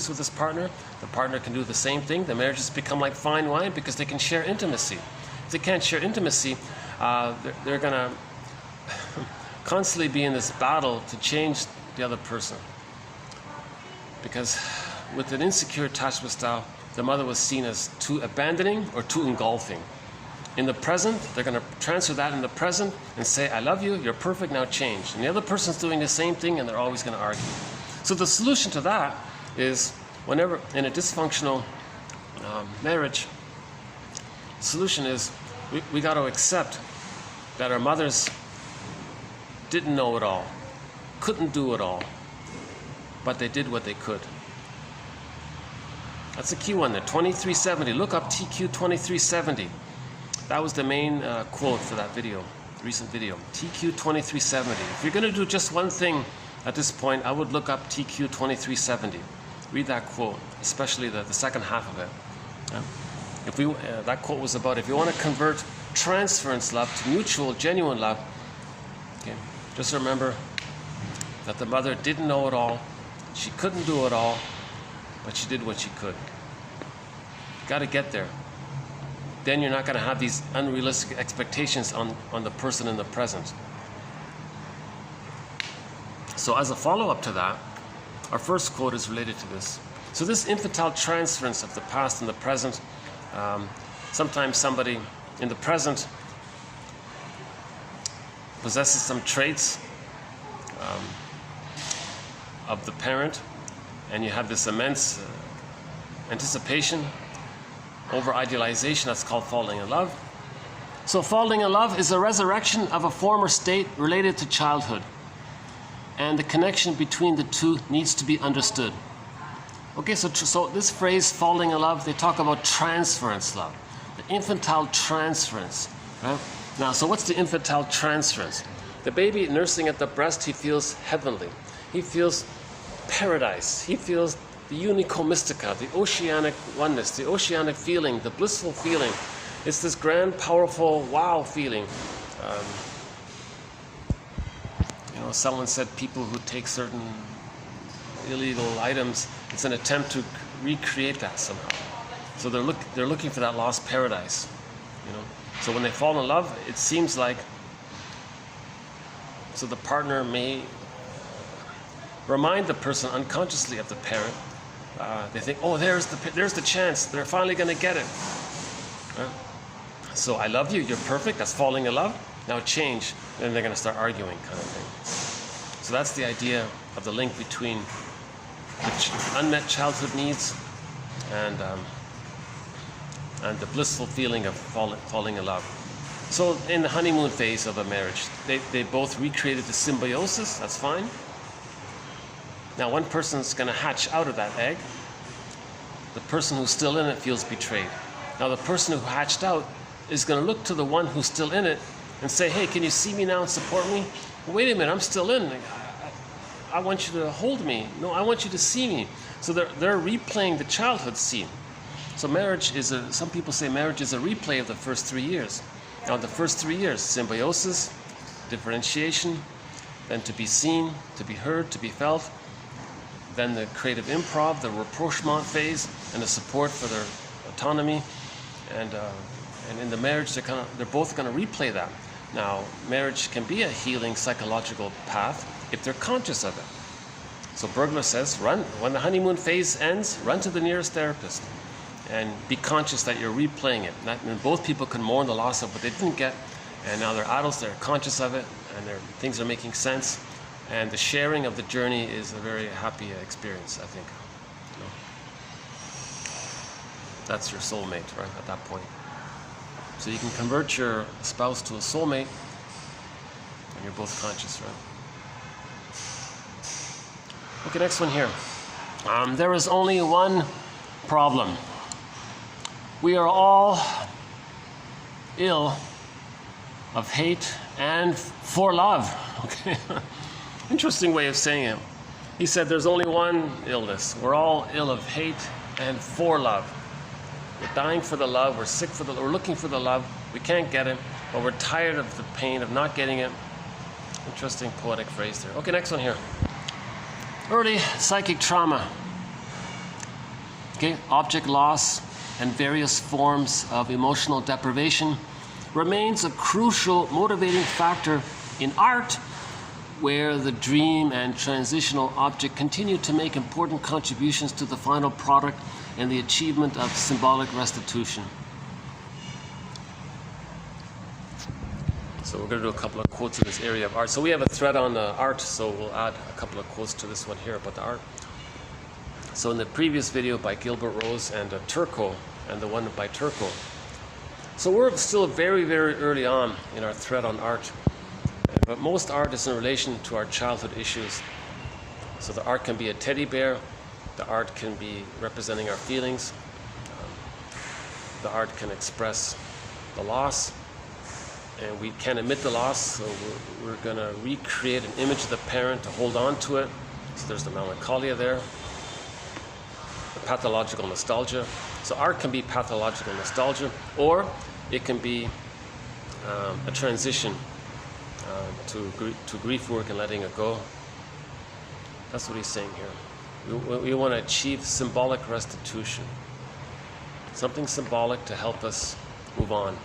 with his partner. The partner can do the same thing. The marriages become like fine wine because they can share intimacy. If they can't share intimacy, they're going to constantly be in this battle to change the other person. Because with an insecure attachment style, the mother was seen as too abandoning or too engulfing. In the present, they're going to transfer that in the present and say, I love you, you're perfect, now change. And the other person's doing the same thing, and they're always going to argue. So the solution to that is, whenever in a dysfunctional marriage, the solution is we got to accept that our mothers didn't know it all, couldn't do it all, but they did what they could. That's the key one there, 2370. Look up TQ 2370. That was the main quote for that video, recent video. TQ 2370. If you're going to do just one thing at this point, I would look up TQ 2370. Read that quote, especially the second half of it. That quote was about, if you want to convert transference love to mutual, genuine love, okay, just remember that the mother didn't know it all, she couldn't do it all, but she did what she could. You got to get there. Then you're not going to have these unrealistic expectations on the person in the present. So as a follow-up to that, our first quote is related to this. So this infantile transference of the past and the present, sometimes somebody in the present possesses some traits of the parent, and you have this immense anticipation, over-idealization, that's called falling in love. So falling in love is a resurrection of a former state related to childhood. And the connection between the two needs to be understood. Okay, so this phrase, falling in love, they talk about transference love, the infantile transference. Right? Now, so what's the infantile transference? The baby nursing at the breast, he feels heavenly. He feels paradise. He feels the unico mystica, the oceanic oneness, the oceanic feeling, the blissful feeling. It's this grand, powerful, wow feeling. Someone said people who take certain illegal items, it's an attempt to recreate that somehow. So they're looking for that lost paradise. So when they fall in love, it seems like, so the partner may remind the person unconsciously of the parent. They think, oh, there's the chance. They're finally going to get it. So I love you. You're perfect. That's falling in love. Now change. Then they're going to start arguing, kind of thing. So that's the idea of the link between the unmet childhood needs and the blissful feeling of falling in love. So in the honeymoon phase of a marriage, they both recreated the symbiosis. That's fine. Now one person's going to hatch out of that egg. The person who's still in it feels betrayed. Now the person who hatched out is going to look to the one who's still in it and say, hey, can you see me now and support me? Well, wait a minute, I'm still in. I want you to hold me. No, I want you to see me. So they're replaying the childhood scene. So marriage is some people say marriage is a replay of the first 3 years. Now the first 3 years, symbiosis, differentiation, then to be seen, to be heard, to be felt, then the creative improv, the rapprochement phase, and the support for their autonomy. And in the marriage, they're both going to replay that. Now, marriage can be a healing psychological path if they're conscious of it. So Bergler says, when the honeymoon phase ends, run to the nearest therapist and be conscious that you're replaying it. And both people can mourn the loss of what they didn't get, and now they're adults, they're conscious of it, and things are making sense. And the sharing of the journey is a very happy experience, I think. That's your soulmate, right, at that point. So you can convert your spouse to a soulmate, and you're both conscious, right? Okay, next one here. There is only one problem. We are all ill of hate and for love. Okay, interesting way of saying it. He said there's only one illness. We're all ill of hate and for love. We're dying for the love, we're sick for the love, we're looking for the love, we can't get it, but we're tired of the pain of not getting it. Interesting poetic phrase there. Okay, next one here. Early psychic trauma. Okay, object loss and various forms of emotional deprivation remains a crucial motivating factor in art, where the dream and transitional object continue to make important contributions to the final product and the achievement of symbolic restitution. So we're going to do a couple of quotes in this area of art. So we have a thread on art, so we'll add a couple of quotes to this one here about the art. So in the previous video by Gilbert Rose and Turco, and the one by Turco. So we're still very, very early on in our thread on art. But most art is in relation to our childhood issues. So the art can be a teddy bear, the art can be representing our feelings, the art can express the loss, and we can't admit the loss, so we're going to recreate an image of the parent to hold on to it. So there's the melancholia there, the pathological nostalgia. So art can be pathological nostalgia, or it can be a transition to grief work and letting it go. That's what he's saying here. We want to achieve symbolic restitution. Something symbolic to help us move on.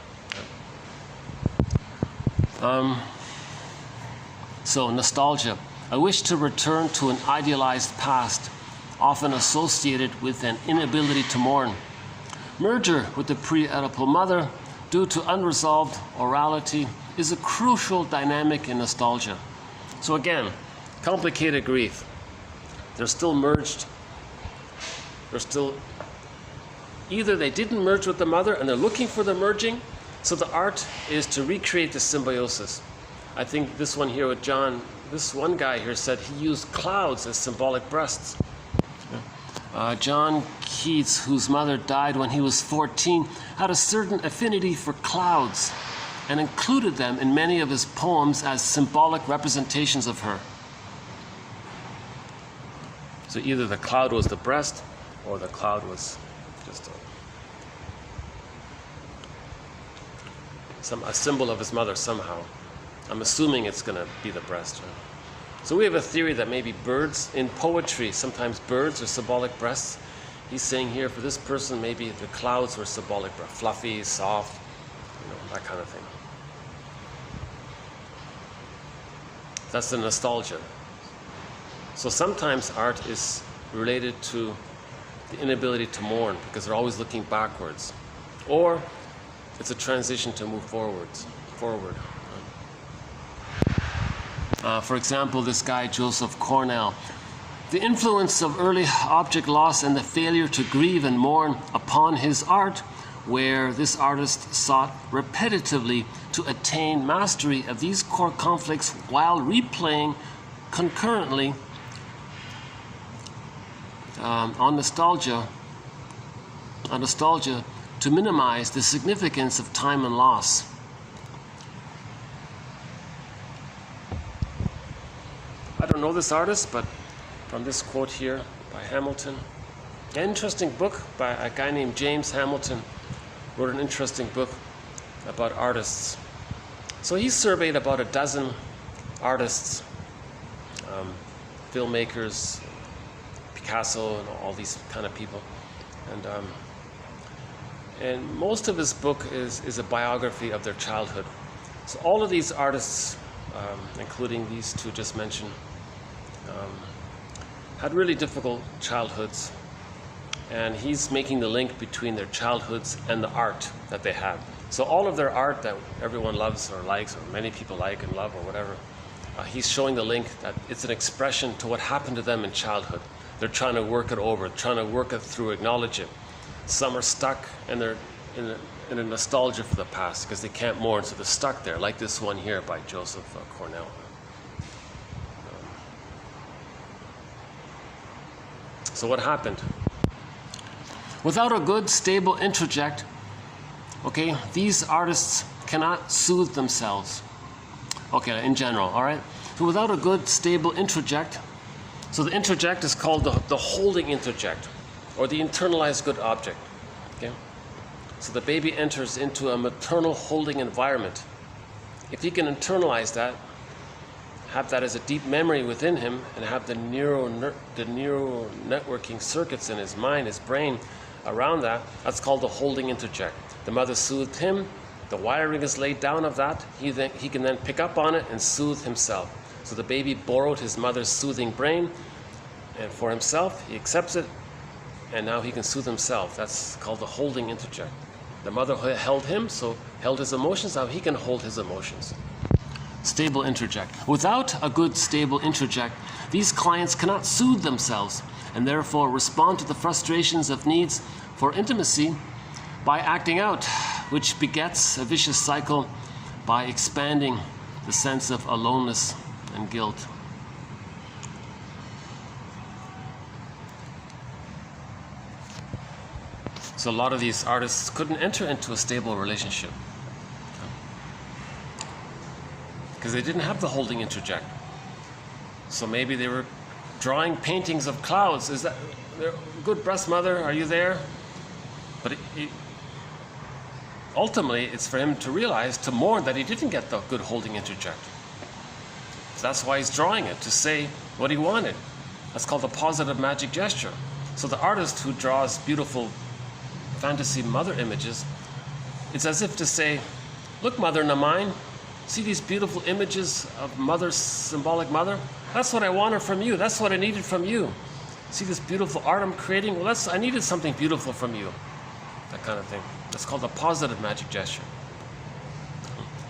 So nostalgia. A wish to return to an idealized past, often associated with an inability to mourn. Merger with the pre-Oedipal mother due to unresolved orality is a crucial dynamic in nostalgia. So again, complicated grief. They're still merged. They're still, either they didn't merge with the mother and they're looking for the merging. So the art is to recreate the symbiosis. I think this one here with John, this one guy here said he used clouds as symbolic breasts. John Keats, whose mother died when he was 14, had a certain affinity for clouds and included them in many of his poems as symbolic representations of her. So either the cloud was the breast, or the cloud was just a symbol of his mother somehow. I'm assuming it's going to be the breast. Right? So we have a theory that maybe birds, in poetry, sometimes birds are symbolic breasts. He's saying here for this person, maybe the clouds were symbolic breasts, fluffy, soft, that kind of thing. That's the nostalgia. So sometimes art is related to the inability to mourn because they're always looking backwards. Or it's a transition to move forward. For example, this guy, Joseph Cornell. The influence of early object loss and the failure to grieve and mourn upon his art, where this artist sought repetitively to attain mastery of these core conflicts while replaying concurrently on nostalgia to minimize the significance of time and loss. I don't know this artist, but from this quote here by Hamilton, an interesting book by a guy named James Hamilton, wrote an interesting book about artists. So he surveyed about a dozen artists, filmmakers, Picasso, and all these kind of people. And most of his book is a biography of their childhood. So all of these artists, including these two just mentioned, had really difficult childhoods. And he's making the link between their childhoods and the art that they have. So all of their art that everyone loves or likes, or many people like and love or whatever, he's showing the link that it's an expression to what happened to them in childhood. They're trying to work it over, trying to work it through, acknowledge it. Some are stuck and they're in a nostalgia for the past because they can't mourn, so they're stuck there, like this one here by Joseph Cornell. So what happened? Without a good, stable introject, okay, these artists cannot soothe themselves. Okay, in general, all right? So without a good, stable introject, so the introject is called the holding introject, or the internalized good object, okay? So the baby enters into a maternal holding environment. If he can internalize that, have that as a deep memory within him, and have the neural networking circuits in his mind, his brain, around that, that's called the holding introject. The mother soothed him, the wiring is laid down of that, he can then pick up on it and soothe himself. So the baby borrowed his mother's soothing brain, and for himself, he accepts it, and now he can soothe himself. That's called the holding introject. The mother held him, so held his emotions, now he can hold his emotions. Stable introject. Without a good stable introject, these clients cannot soothe themselves and therefore respond to the frustrations of needs for intimacy by acting out, which begets a vicious cycle by expanding the sense of aloneness and guilt. So a lot of these artists couldn't enter into a stable relationship because they didn't have the holding introject. So maybe they were drawing paintings of clouds. Is that good breast mother? Are you there? But ultimately, it's for him to realize, to mourn that he didn't get the good holding introject. So that's why he's drawing it, to say what he wanted. That's called a positive magic gesture. So the artist who draws beautiful fantasy mother images, it's as if to say, look, mother Namine, see these beautiful images of mother, symbolic mother? That's what I wanted from you. That's what I needed from you. See this beautiful art I'm creating? Well, I needed something beautiful from you. That kind of thing. That's called a positive magic gesture.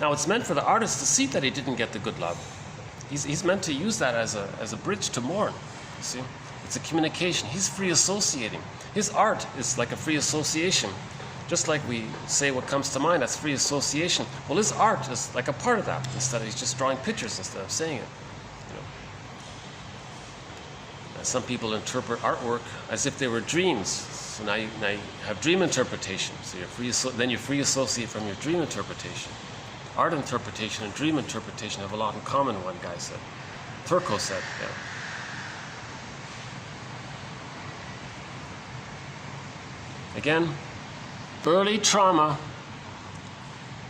Now, it's meant for the artist to see that he didn't get the good love. He's meant to use that as a bridge to mourn. You see? It's a communication. He's free associating. His art is like a free association. Just like we say what comes to mind, that's free association. Well, his art is like a part of that. Instead, he's just drawing pictures instead of saying it. You know? Some people interpret artwork as if they were dreams. So now you have dream interpretation. So then you free associate from your dream interpretation. Art interpretation and dream interpretation have a lot in common, one guy said. Turco said, yeah. Again, early trauma.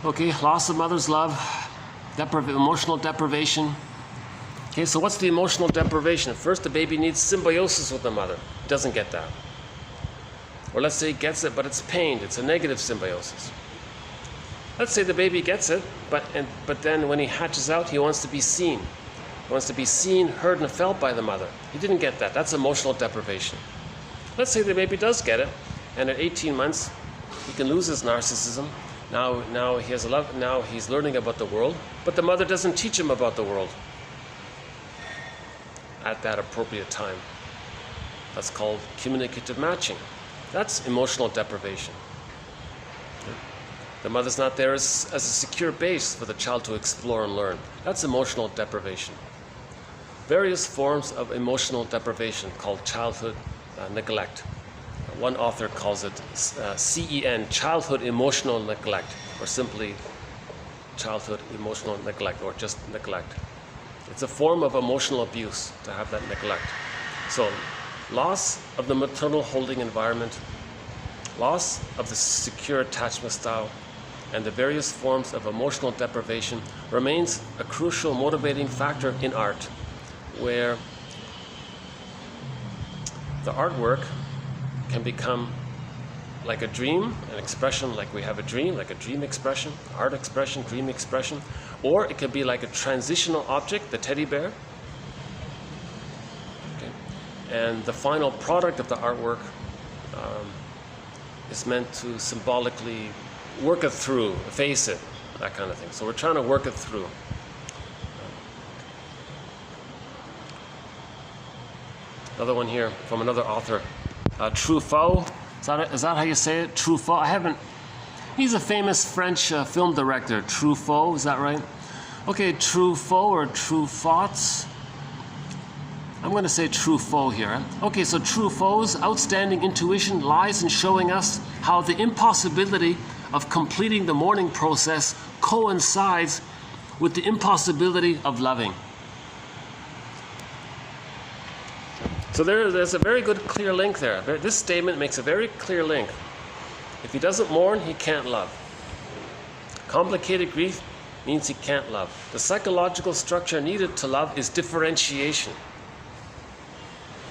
Okay, loss of mother's love, emotional deprivation. Okay, so what's the emotional deprivation? First, the baby needs symbiosis with the mother. He doesn't get that. Or let's say he gets it, but it's pained. It's a negative symbiosis. Let's say the baby gets it, but then when he hatches out, he wants to be seen. He wants to be seen, heard, and felt by the mother. He didn't get that. That's emotional deprivation. Let's say the baby does get it, and at 18 months, he can lose his narcissism. Now he has now he's learning about the world, but the mother doesn't teach him about the world at that appropriate time. That's called communicative matching. That's emotional deprivation. The mother's not there as a secure base for the child to explore and learn. That's emotional deprivation. Various forms of emotional deprivation called childhood neglect. One author calls it CEN, childhood emotional neglect, or simply childhood emotional neglect, or just neglect. It's a form of emotional abuse to have that neglect. So, loss of the maternal holding environment, loss of the secure attachment style, and the various forms of emotional deprivation remains a crucial motivating factor in art, where the artwork can become like a dream, an expression like we have a dream, like a dream expression, art expression, dream expression, or it can be like a transitional object, the teddy bear. Okay. And the final product of the artwork is meant to symbolically work it through, efface it, that kind of thing. So we're trying to work it through. Another one here from another author, Truffaut. Is that how you say it? Truffaut. He's a famous French film director. Truffaut, is that right? Okay, Truffaut or Truffaut. I'm going to say Truffaut here. Okay, so Truffaut's outstanding intuition lies in showing us how the impossibility of completing the mourning process coincides with the impossibility of loving. So there's a very good clear link there. This statement makes a very clear link. If he doesn't mourn, he can't love. Complicated grief means he can't love. The psychological structure needed to love is differentiation.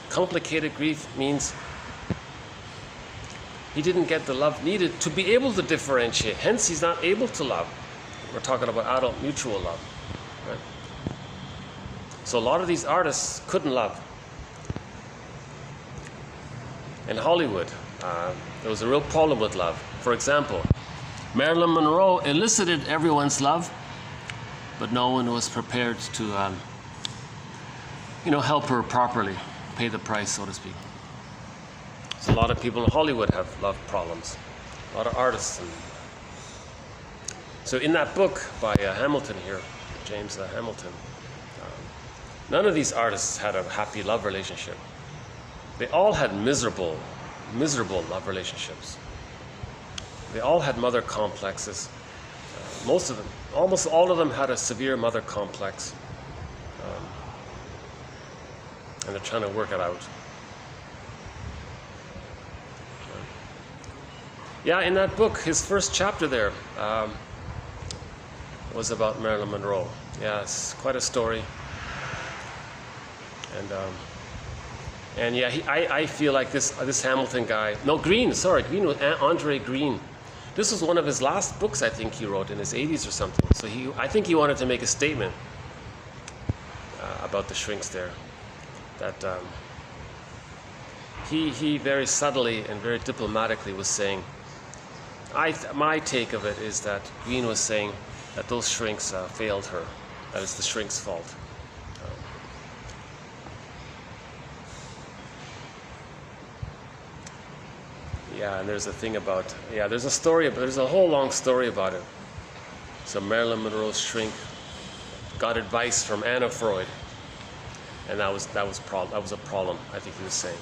Complicated grief means he didn't get the love needed to be able to differentiate. Hence, he's not able to love. We're talking about adult mutual love. Right? So a lot of these artists couldn't love. In Hollywood, there was a real problem with love. For example, Marilyn Monroe elicited everyone's love, but no one was prepared to, help her properly, pay the price, so to speak. So a lot of people in Hollywood have love problems, a lot of artists. So in that book by Hamilton here, James Hamilton, none of these artists had a happy love relationship. They all had miserable love relationships. They all had mother complexes. Most of them, almost all of them had a severe mother complex. And they're trying to work it out. Yeah, in that book, his first chapter there was about Marilyn Monroe. Yeah, it's quite a story. And yeah, I feel like this Hamilton guy, Green was Andre Green. This was one of his last books, I think he wrote in his 80s or something. So I think he wanted to make a statement about the shrinks there. That he very subtly and very diplomatically was saying, my take of it is that Green was saying that those shrinks failed her. That it's the shrinks' fault. Yeah, and there's a thing about, there's a whole long story about it. So Marilyn Monroe's shrink got advice from Anna Freud, and that was a problem, I think he was saying.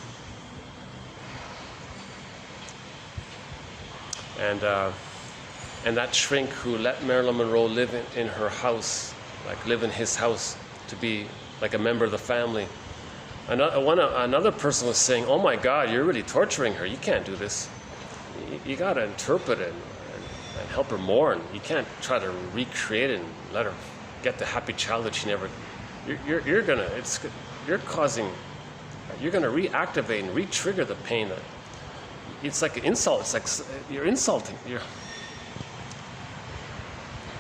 And that shrink who let Marilyn Monroe live in her house, like live in his house, to be like a member of the family. Another person was saying, "Oh my God, you're really torturing her. You can't do this. You got to interpret it and help her mourn. You can't try to recreate it and let her get the happy childhood she never. You're gonna reactivate and re-trigger the pain. It's like an insult. It's like you're insulting.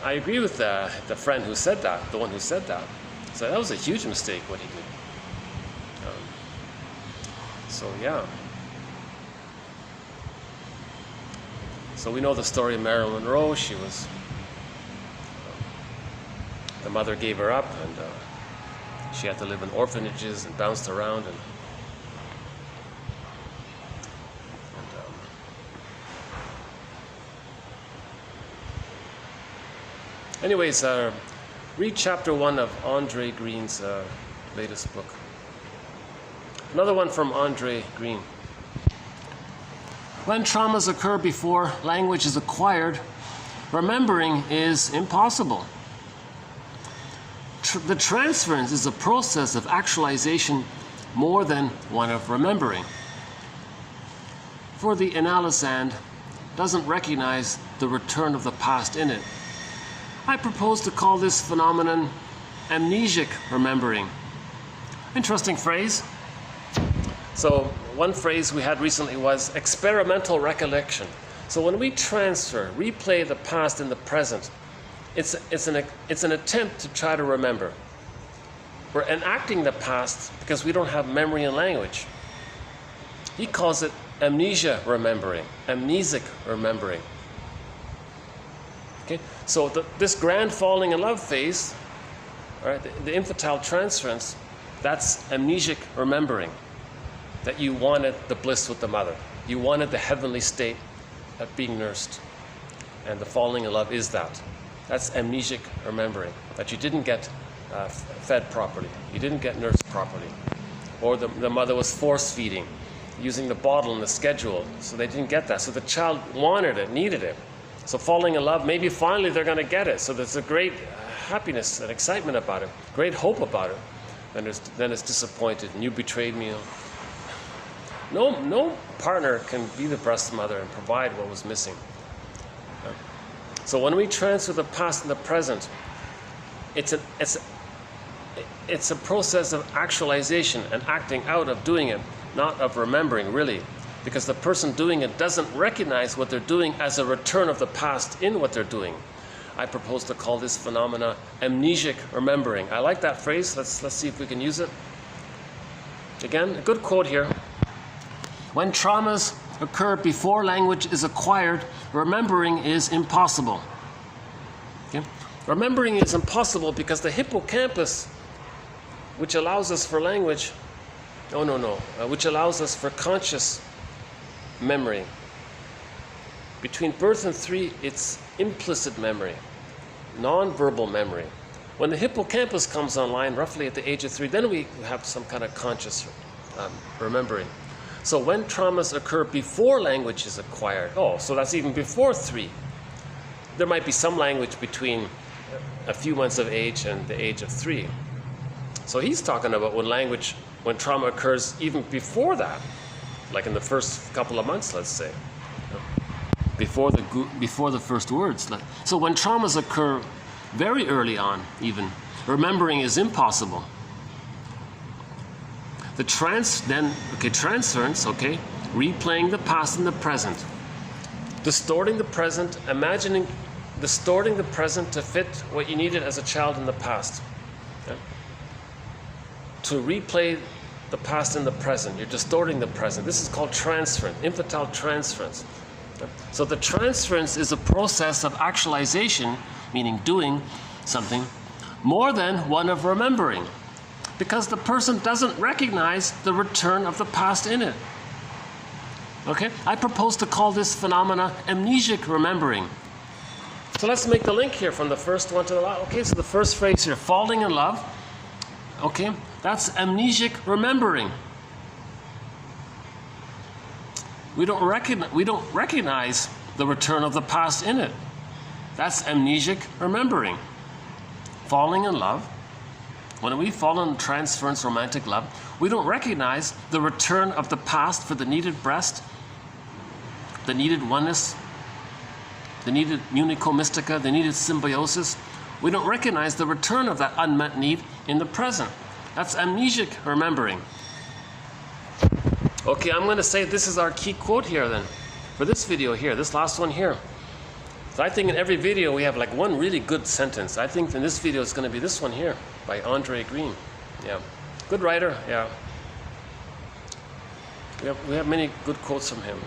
I agree with the friend who said that, the one who said that. So that was a huge mistake what he did. So yeah. So we know the story of Marilyn Monroe. She was, the mother gave her up, and she had to live in orphanages and bounced around. Anyways, read chapter 1 of Andre Green's latest book. Another one from Andre Green. When traumas occur before language is acquired, remembering is impossible. The transference is a process of actualization more than one of remembering. For the analysand doesn't recognize the return of the past in it. I propose to call this phenomenon amnesic remembering. Interesting phrase. So one phrase we had recently was experimental recollection. So when we transfer, replay the past in the present, it's an attempt to try to remember. We're enacting the past because we don't have memory and language. He calls it amnesia remembering, amnesic remembering. Okay, so this grand falling in love phase, all right, the infantile transference, that's amnesic remembering. That you wanted the bliss with the mother. You wanted the heavenly state of being nursed. And the falling in love is that. That's amnesic remembering. That you didn't get fed properly. You didn't get nursed properly. Or the mother was force feeding, using the bottle and the schedule. So they didn't get that. So the child wanted it, needed it. So falling in love, maybe finally they're going to get it. So there's a great happiness and excitement about it, great hope about it. And then it's disappointed, and you betrayed me. No partner can be the breast mother and provide what was missing. So when we transfer the past and the present, it's a process of actualization and acting out of doing it, not of remembering, really. Because the person doing it doesn't recognize what they're doing as a return of the past in what they're doing. I propose to call this phenomena amnesic remembering. I like that phrase. Let's see if we can use it. Again, a good quote here. When traumas occur before language is acquired, remembering is impossible. Okay? Remembering is impossible because the hippocampus, which allows us for language, which allows us for conscious memory. Between birth and 3, it's implicit memory, non-verbal memory. When the hippocampus comes online, roughly at the age of 3, then we have some kind of conscious remembering. So when traumas occur before language is acquired, so that's even before 3. There might be some language between a few months of age and the age of 3. So he's talking about when trauma occurs even before that, like in the first couple of months, let's say, before the first words. So when traumas occur very early on, even, remembering is impossible. The transference, replaying the past and the present, distorting the present, distorting the present to fit what you needed as a child in the past. Okay? To replay the past in the present, you're distorting the present. This is called transference, infantile transference. Okay? So the transference is a process of actualization, meaning doing something, more than one of remembering, because the person doesn't recognize the return of the past in it. Okay? I propose to call this phenomena amnesic remembering. So let's make the link here from the first one to the last. Okay, so the first phrase here, falling in love. Okay, that's amnesic remembering. We don't recognize the return of the past in it. That's amnesic remembering. Falling in love. When we fall in transference romantic love, we don't recognize the return of the past for the needed breast, the needed oneness, the needed unico mystica, the needed symbiosis. We don't recognize the return of that unmet need in the present. That's amnesic remembering. Okay, I'm going to say this is our key quote here then, for this video here, this last one here. So I think in every video we have like one really good sentence. I think in this video it's going to be this one here by Andre Green. Yeah, good writer. Yeah, we have many good quotes from him.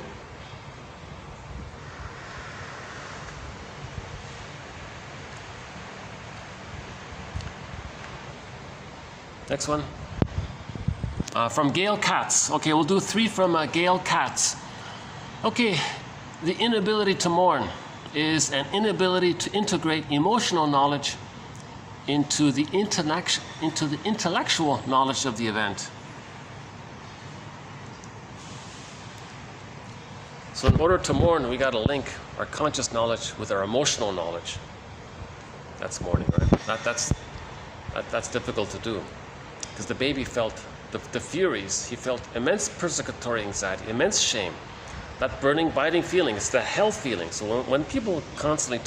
Next one. From Gail Katz. Okay, we'll do 3 from Gail Katz. Okay, the inability to mourn is an inability to integrate emotional knowledge into the intellectual knowledge of the event. So in order to mourn, we got to link our conscious knowledge with our emotional knowledge. That's mourning, right? That's difficult to do. Because the baby felt the furies, he felt immense persecutory anxiety, immense shame, that burning, biting feeling. It's the hell feeling. So when people constantly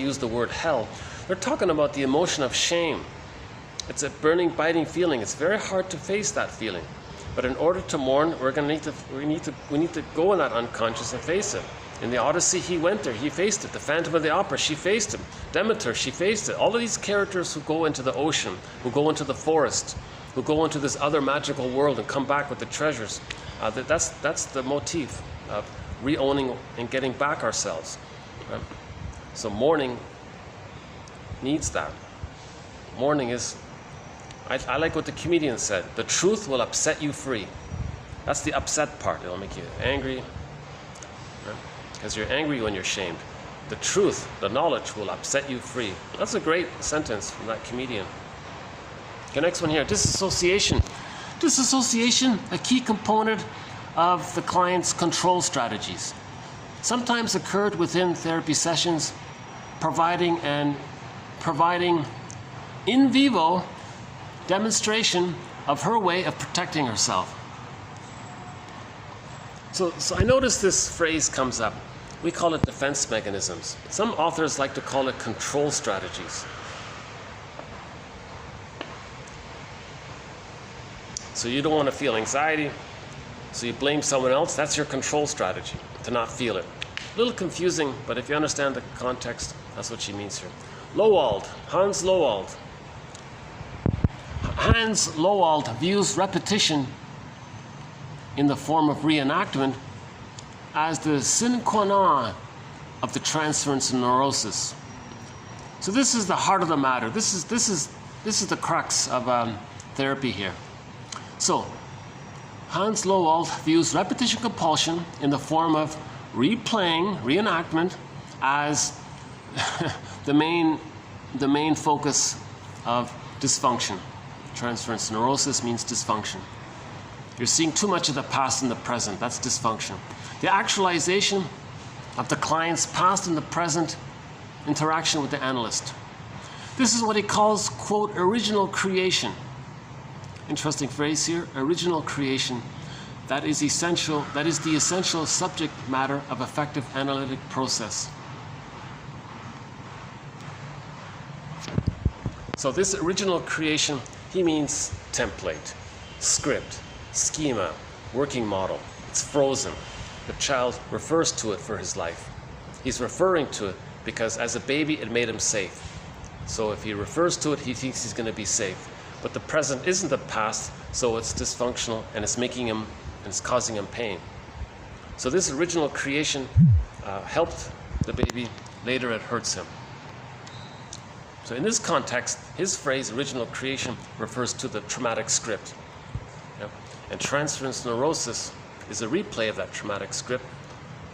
use the word hell, they're talking about the emotion of shame. It's a burning, biting feeling. It's very hard to face that feeling. But in order to mourn, we need to go in that unconscious and face it. In the Odyssey, he went there, he faced it. The Phantom of the Opera, she faced him. Demeter, she faced it. All of these characters who go into the ocean, who go into the forest, who go into this other magical world and come back with the treasures. That's the motif of re-owning and getting back ourselves. Right? So mourning needs that. Mourning is, I like what the comedian said, the truth will upset you free. That's the upset part. It'll make you angry. Because you're angry when you're shamed. The truth, the knowledge will upset you free. That's a great sentence from that comedian. Okay, next one here, disassociation. Disassociation, a key component of the client's control strategies. sometimes occurred within therapy sessions, providing in vivo demonstration of her way of protecting herself. So I notice this phrase comes up. We call it defense mechanisms. Some authors like to call it control strategies. So you don't want to feel anxiety, so you blame someone else. That's your control strategy, to not feel it. A little confusing, but if you understand the context, that's what she means here. Lowald, Hans Lowald. Hans Lowald views repetition in the form of reenactment as the sine qua non of the transference of neurosis. So this is the heart of the matter. This is the crux of therapy here. So Hans Lowald views repetition compulsion in the form of replaying, reenactment, as the main focus of dysfunction. Transference neurosis means dysfunction. You're seeing too much of the past in the present. That's dysfunction. The actualization of the client's past and the present interaction with the analyst. This is what he calls, quote, original creation. Interesting phrase here, original creation. That is essential. That is the essential subject matter of effective analytic process. So this original creation, he means template, script, schema, working model. It's frozen. The child refers to it for his life. He's referring to it because as a baby it made him safe. So if he refers to it, he thinks he's going to be safe. But the present isn't the past, so it's dysfunctional and it's making him, and it's causing him pain. So this original creation helped the baby. Later it hurts him. So in this context, his phrase, original creation, refers to the traumatic script. Yep. And transference neurosis is a replay of that traumatic script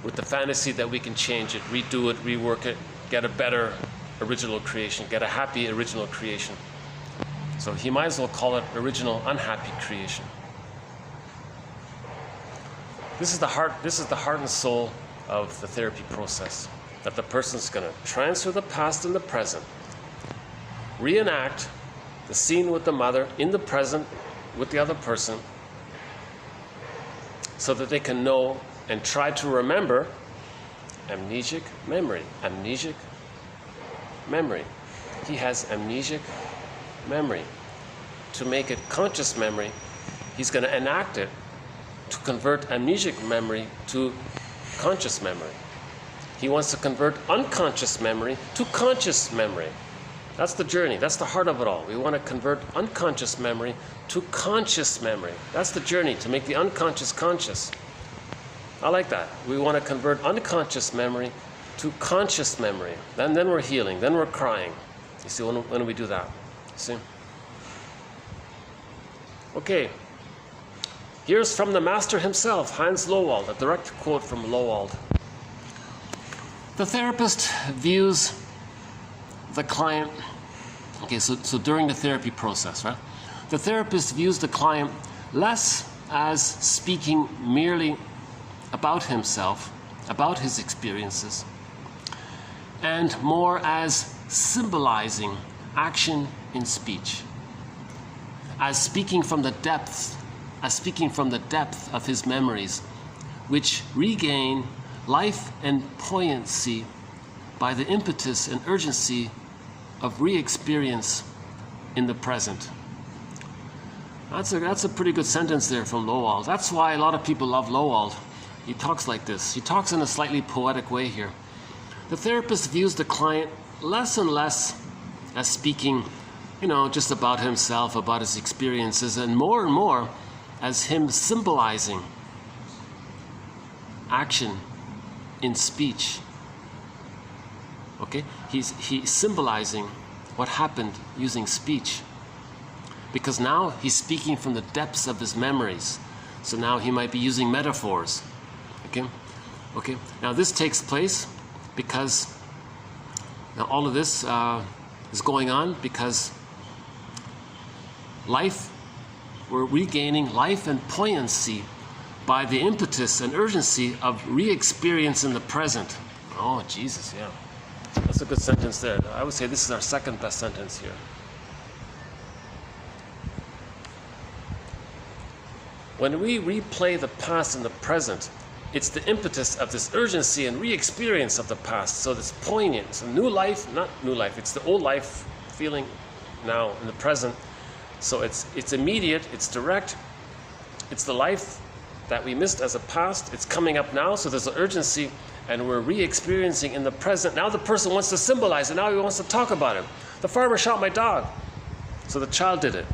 with the fantasy that we can change it, redo it, rework it, get a better original creation, get a happy original creation. So he might as well call it original unhappy creation. This is the heart and soul of the therapy process, that the person's going to transfer the past and the present, reenact the scene with the mother in the present with the other person, so that they can know and try to remember amnesic memory. Amnesic memory. He has amnesic memory. To make it conscious memory, he's going to enact it to convert amnesic memory to conscious memory. He wants to convert unconscious memory to conscious memory. That's the journey. That's the heart of it all. We want to convert unconscious memory to conscious memory. That's the journey, to make the unconscious conscious. I like that. We want to convert unconscious memory to conscious memory. Then we're healing. Then we're crying. You see, when we do that. See? Okay. Here's from the master himself, Hans Lowald, a direct quote from Lowald. The therapist views the client, okay, so during the therapy process, right? The therapist views the client less as speaking merely about himself, about his experiences, and more as symbolizing action in speech, as speaking from the depth of his memories, which regain life and poignancy by the impetus and urgency of re-experience in the present. That's a pretty good sentence there from Lowald. That's why a lot of people love Lowald. He talks like this. He talks in a slightly poetic way here. The therapist views the client less and less as speaking, just about himself, about his experiences, and more as him symbolizing action in speech. Okay? He's symbolizing what happened using speech. Because now he's speaking from the depths of his memories. So now he might be using metaphors. Okay? Now this takes place because now all of this is going on because we're regaining life and poignancy by the impetus and urgency of re-experience in the present. Oh, Jesus, yeah. That's a good sentence there. I would say this is our second best sentence here. When we replay the past in the present, it's the impetus of this urgency and re-experience of the past. So it's poignant. It's a new life, not new life. It's the old life feeling now in the present. So it's immediate, it's direct. It's the life that we missed as a past. It's coming up now, so there's an urgency, and we're re-experiencing in the present. Now the person wants to symbolize it. Now he wants to talk about it. The farmer shot my dog. So the child did it.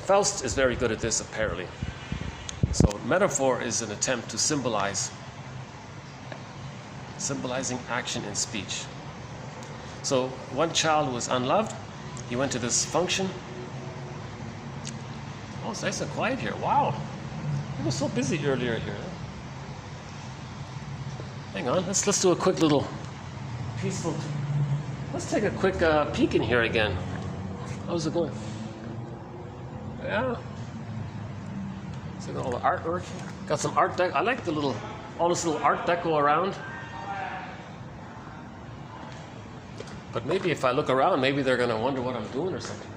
Faust is very good at this, apparently. So metaphor is an attempt to symbolizing action in speech. So one child was unloved. He went to this function. Oh, it's nice and quiet here. Wow. It was so busy earlier here. Hang on, let's do a quick little peaceful. Let's take a quick peek in here again. How's it going? Yeah. So got all the artwork. Got some art deco. I like all this little art deco around. But maybe if I look around, maybe they're gonna wonder what I'm doing or something.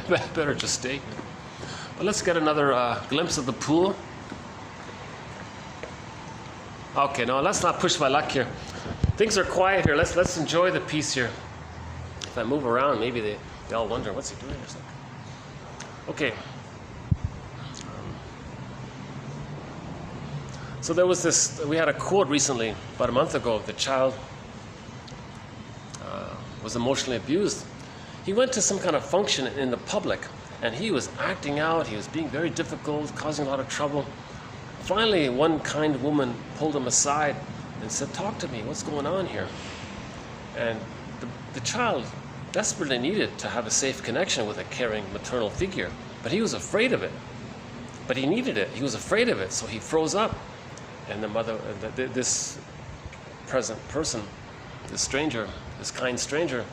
Better just stay. But let's get another glimpse of the pool. Okay, no, let's not push my luck here. Things are quiet here. Let's enjoy the peace here. If I move around, maybe they all wonder what's he doing or something. Okay. So there was this. We had a quote recently, about a month ago. The child was emotionally abused. He went to some kind of function in the public, and he was acting out. He was being very difficult, causing a lot of trouble. Finally, one kind woman pulled him aside and said, "Talk to me. What's going on here?" And the child desperately needed to have a safe connection with a caring maternal figure, but he was afraid of it. But he needed it. He was afraid of it, so he froze up. And the mother, this present person, this stranger, this kind stranger,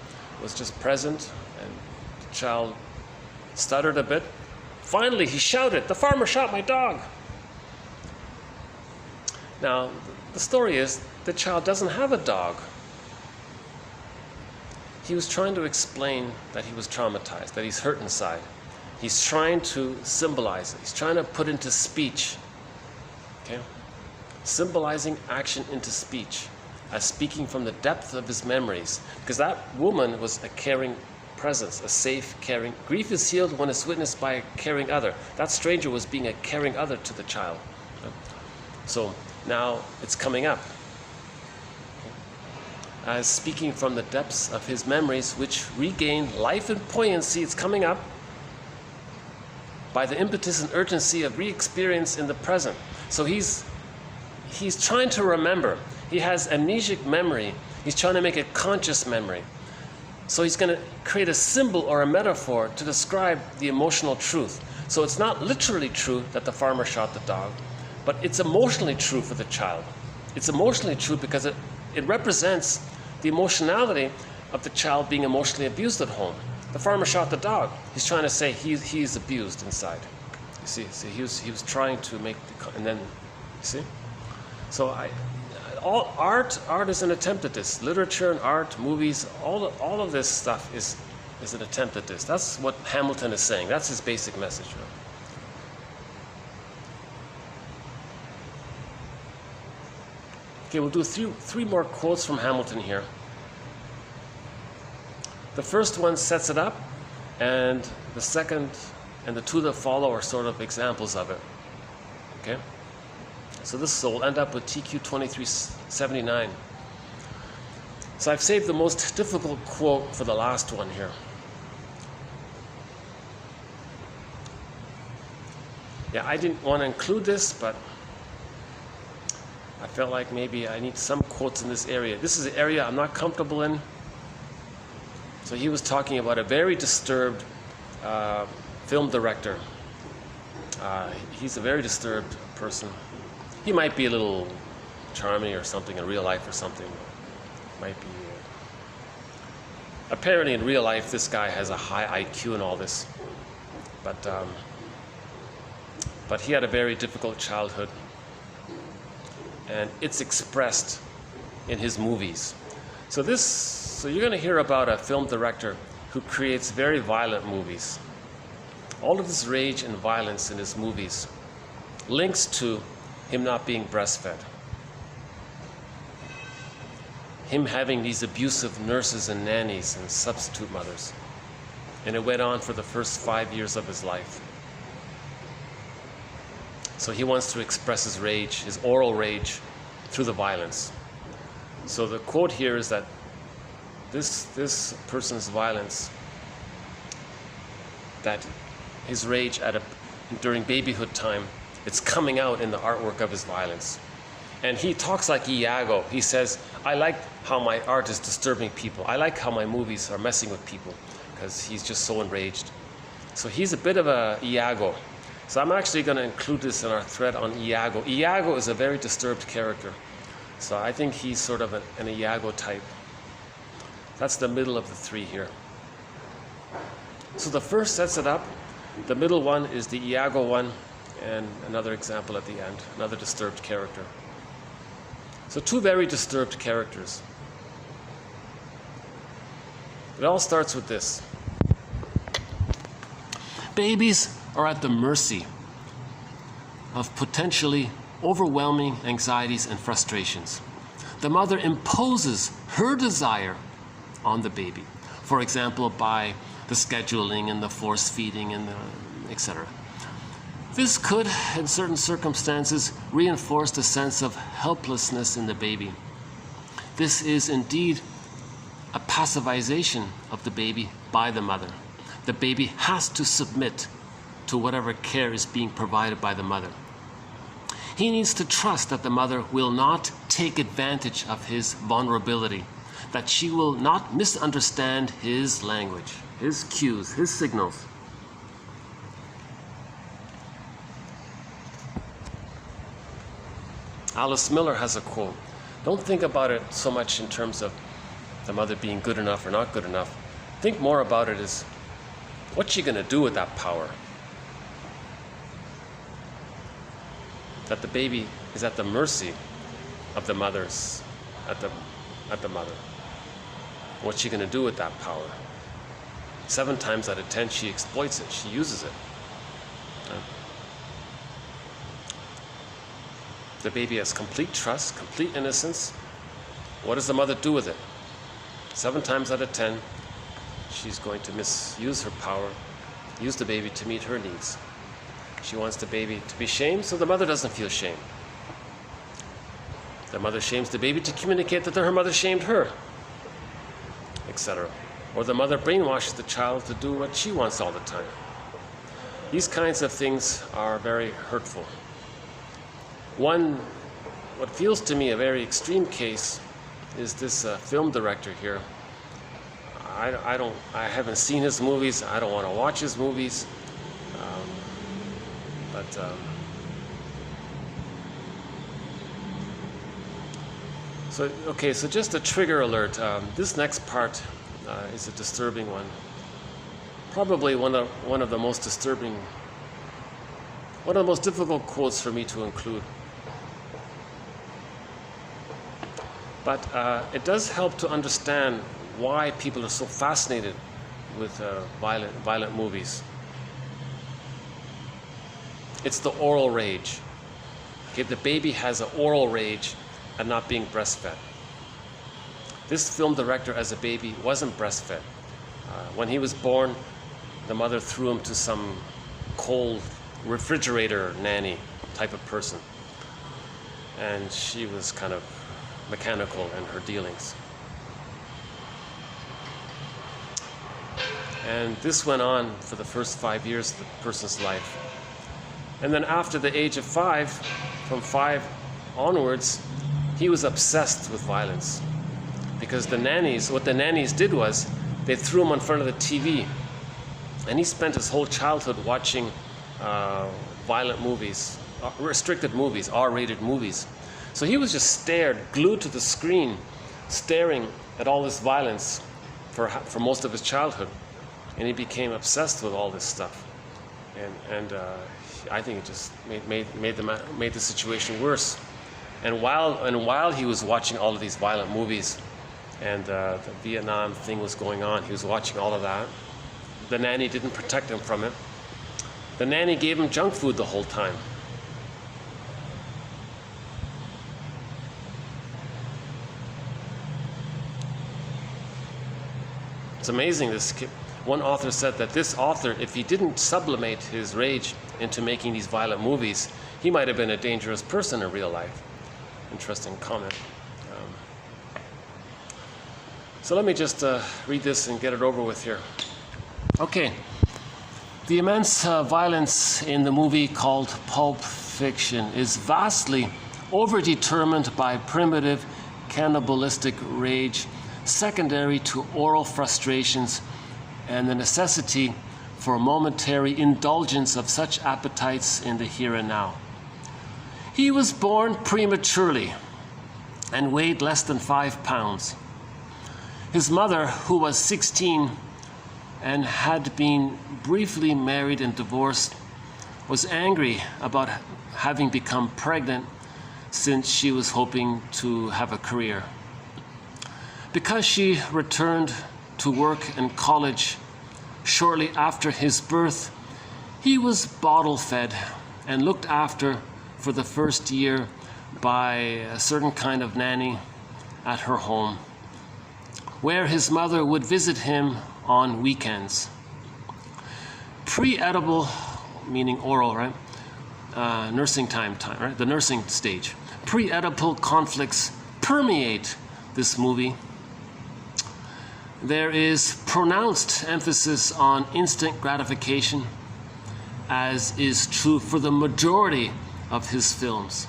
was just present, and the child stuttered a bit. Finally, he shouted, "The farmer shot my dog!" Now, the story is, the child doesn't have a dog. He was trying to explain that he was traumatized, that he's hurt inside. He's trying to symbolize it. He's trying to put into speech. Okay? Symbolizing action into speech, as speaking from the depth of his memories. Because that woman was a caring presence, a safe, caring. Grief is healed when it's witnessed by a caring other. That stranger was being a caring other to the child. So now it's coming up. As speaking from the depths of his memories, which regain life and poignancy, it's coming up by the impetus and urgency of re-experience in the present. So he's trying to remember. He has amnesic memory. He's trying to make it conscious memory. So he's going to create a symbol or a metaphor to describe the emotional truth. So it's not literally true that the farmer shot the dog, but it's emotionally true for the child. It's emotionally true because it represents the emotionality of the child being emotionally abused at home. The farmer shot the dog. He's trying to say he's abused inside. You see, he was trying to make and then, you see? So all art is an attempt at this. Literature and art, movies, all of this stuff is an attempt at this. That's what Hamilton is saying. That's his basic message. Okay, we'll do three more quotes from Hamilton here. The first one sets it up, and the second and the two that follow are sort of examples of it. Okay? So this will end up with TQ 2379. So I've saved the most difficult quote for the last one here. Yeah, I didn't want to include this, but I felt like maybe I need some quotes in this area. This is an area I'm not comfortable in. So he was talking about a very disturbed film director. He's a very disturbed person. He might be a little charming or something in real life or something. Might be. Apparently in real life, this guy has a high IQ and all this. But but he had a very difficult childhood. And it's expressed in his movies. So you're going to hear about a film director who creates very violent movies. All of this rage and violence in his movies links to him not being breastfed, him having these abusive nurses and nannies and substitute mothers. And it went on for the first 5 years of his life. So he wants to express his rage, his oral rage, through the violence. So the quote here is that this person's violence, that his rage during babyhood time, it's coming out in the artwork of his violence. And he talks like Iago. He says, I like how my art is disturbing people. I like how my movies are messing with people, because he's just so enraged. So he's a bit of a Iago. So I'm actually going to include this in our thread on Iago. Iago is a very disturbed character. So I think he's sort of an Iago type. That's the middle of the three here. So the first sets it up. The middle one is the Iago one, and another example at the end, another disturbed character. So two very disturbed characters. It all starts with this. Babies are at the mercy of potentially overwhelming anxieties and frustrations. The mother imposes her desire on the baby, for example, by the scheduling and the force feeding and etc. This could, in certain circumstances, reinforce the sense of helplessness in the baby. This is indeed a passivization of the baby by the mother. The baby has to submit to whatever care is being provided by the mother. He needs to trust that the mother will not take advantage of his vulnerability, that she will not misunderstand his language, his cues, his signals. Alice Miller has a quote. Don't think about it so much in terms of the mother being good enough or not good enough. Think more about it as, what's she going to do with that power? That the baby is at the mercy of the mother's, at the mother. What's she going to do with that power? 7 times out of 10, she exploits it. She uses it. The baby has complete trust, complete innocence. What does the mother do with it? 7 times out of 10, she's going to misuse her power, use the baby to meet her needs. She wants the baby to be shamed, so the mother doesn't feel shame. The mother shames the baby to communicate that her mother shamed her, etc. Or the mother brainwashes the child to do what she wants all the time. These kinds of things are very hurtful. What feels to me a very extreme case is this film director here. I haven't seen his movies. I don't want to watch his movies. So just a trigger alert. This next part is a disturbing one. Probably one of the most disturbing, one of the most difficult quotes for me to include. But it does help to understand why people are so fascinated with violent movies. It's the oral rage. Okay, the baby has an oral rage at not being breastfed. This film director, as a baby, wasn't breastfed. When he was born, the mother threw him to some cold refrigerator nanny type of person. And she was kind of mechanical in her dealings. And this went on for the first 5 years of the person's life. And then after the age of 5, from 5 onwards, he was obsessed with violence. Because what the nannies did was, they threw him in front of the TV. And he spent his whole childhood watching violent movies, restricted movies, R-rated movies. So he was just glued to the screen, staring at all this violence for most of his childhood. And he became obsessed with all this stuff. and I think it just made the situation worse. And while he was watching all of these violent movies, and the Vietnam thing was going on, he was watching all of that. The nanny didn't protect him from it. The nanny gave him junk food the whole time. It's amazing. One author said that this author, if he didn't sublimate his rage into making these violent movies, he might have been a dangerous person in real life. Interesting comment. So let me just read this and get it over with here. Okay. The immense violence in the movie called Pulp Fiction is vastly overdetermined by primitive cannibalistic rage, secondary to oral frustrations and the necessity for momentary indulgence of such appetites in the here and now. He was born prematurely and weighed less than 5 pounds. His mother, who was 16 and had been briefly married and divorced, was angry about having become pregnant since she was hoping to have a career. Because she returned to work and college shortly after his birth, he was bottle fed and looked after for the first year by a certain kind of nanny at her home, where his mother would visit him on weekends. Pre-edible, meaning oral, right? Nursing time, right? The nursing stage. Pre-edible conflicts permeate this movie. There is pronounced emphasis on instant gratification, as is true for the majority of his films.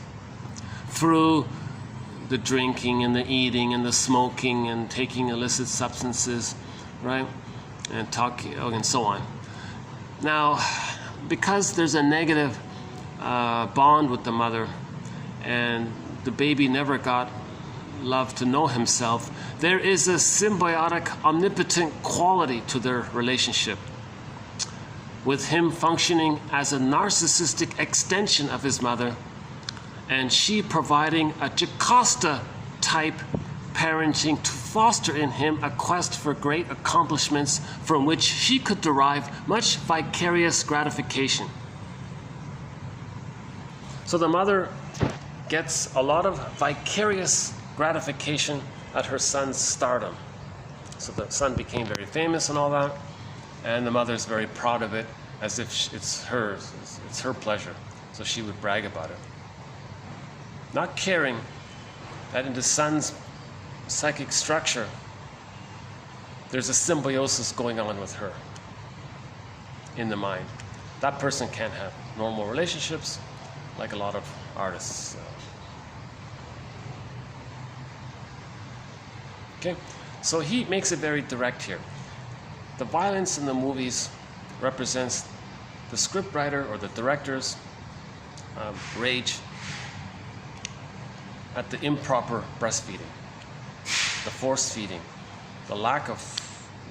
Through the drinking and the eating and the smoking and taking illicit substances, right? And talking and so on. Now, because there's a negative bond with the mother and the baby never got love to know himself, there is a symbiotic, omnipotent quality to their relationship, with him functioning as a narcissistic extension of his mother, and she providing a Jocasta-type parenting to foster in him a quest for great accomplishments from which she could derive much vicarious gratification. So the mother gets a lot of vicarious gratification at her son's stardom. So the son became very famous and all that, and the mother's very proud of it, as if it's hers, it's her pleasure. So she would brag about it, not caring that in the son's psychic structure, there's a symbiosis going on with her in the mind. That person can't have normal relationships like a lot of artists. Okay, so he makes it very direct here. The violence in the movies represents the scriptwriter or the director's rage at the improper breastfeeding, the force feeding, the lack of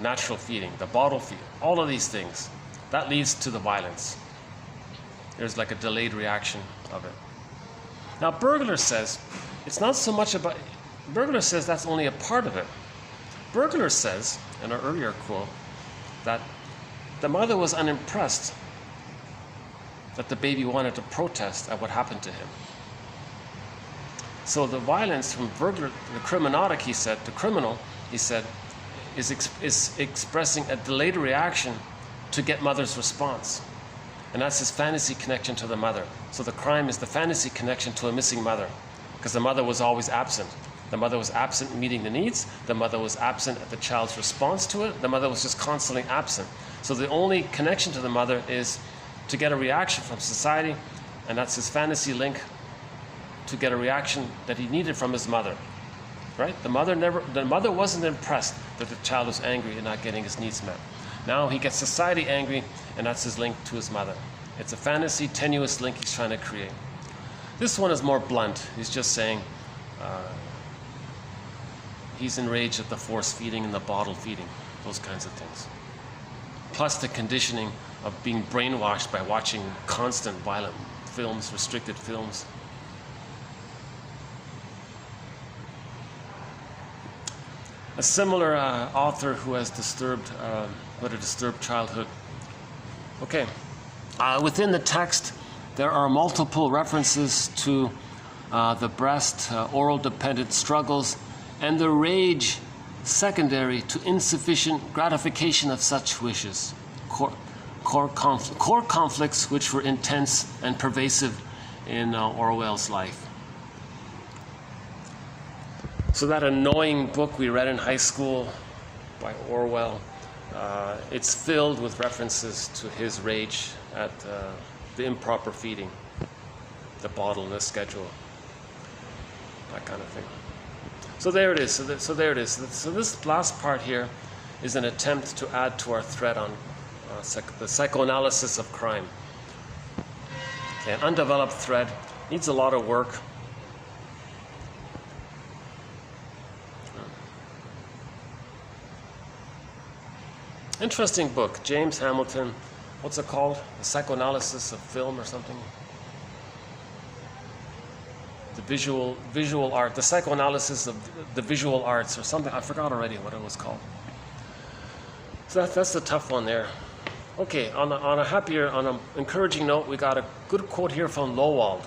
natural feeding, the bottle feeding, all of these things, that leads to the violence. There's like a delayed reaction of it. Now, Burglar says it's not so much about, Burglar says that's only a part of it. Burglar says, in an earlier quote, that the mother was unimpressed that the baby wanted to protest at what happened to him. So the violence from Burglar, the criminality, he said, the criminal, he said, is expressing a delayed reaction to get mother's response. And that's his fantasy connection to the mother. So the crime is the fantasy connection to a missing mother, because the mother was always absent. The mother was absent in meeting the needs. The mother was absent at the child's response to it. The mother was just constantly absent. So the only connection to the mother is to get a reaction from society, and that's his fantasy link to get a reaction that he needed from his mother. Right? The mother wasn't impressed that the child was angry and not getting his needs met. Now he gets society angry, and that's his link to his mother. It's a fantasy, tenuous link he's trying to create. This one is more blunt. He's just saying he's enraged at the force feeding and the bottle feeding, those kinds of things. Plus the conditioning of being brainwashed by watching constant violent films, restricted films. A similar author who has a disturbed childhood. Okay, within the text, there are multiple references to the breast, oral dependent struggles, and the rage secondary to insufficient gratification of such wishes. Core conflicts which were intense and pervasive in Orwell's life. So that annoying book we read in high school by Orwell, it's filled with references to his rage at the improper feeding, the bottle, the schedule, that kind of thing. So there it is. So there it is. So this last part here is an attempt to add to our thread on the psychoanalysis of crime. Okay, an undeveloped thread, needs a lot of work. Interesting book, James Hamilton. What's it called? The Psychoanalysis of Film or something? The visual art, the psychoanalysis of the visual arts or something. I forgot already what it was called. So that's the tough one there. Okay, on an encouraging note, we got a good quote here from Lowald.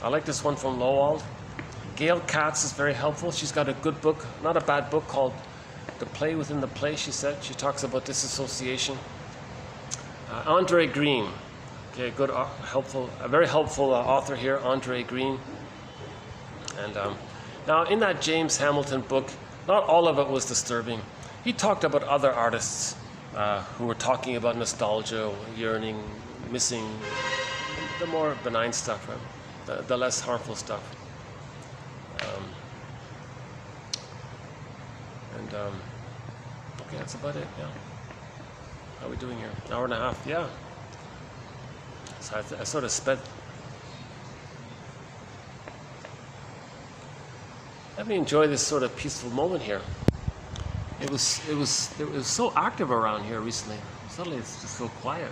I like this one from Lowald. Gail Katz is very helpful. She's got a good book, not a bad book, called The Play Within the Play, she said. She talks about disassociation. Andre Green, okay, good, helpful, a very helpful author here, Andre Green. And now in that James Hamilton book, not all of it was disturbing. He talked about other artists who were talking about nostalgia, yearning, missing, the more benign stuff, right? The less harmful stuff. Okay, that's about it, yeah. How are we doing here? An hour and a half, yeah. So I sort of sped. Let me enjoy this sort of peaceful moment here. It was so active around here recently. Suddenly it's just so quiet.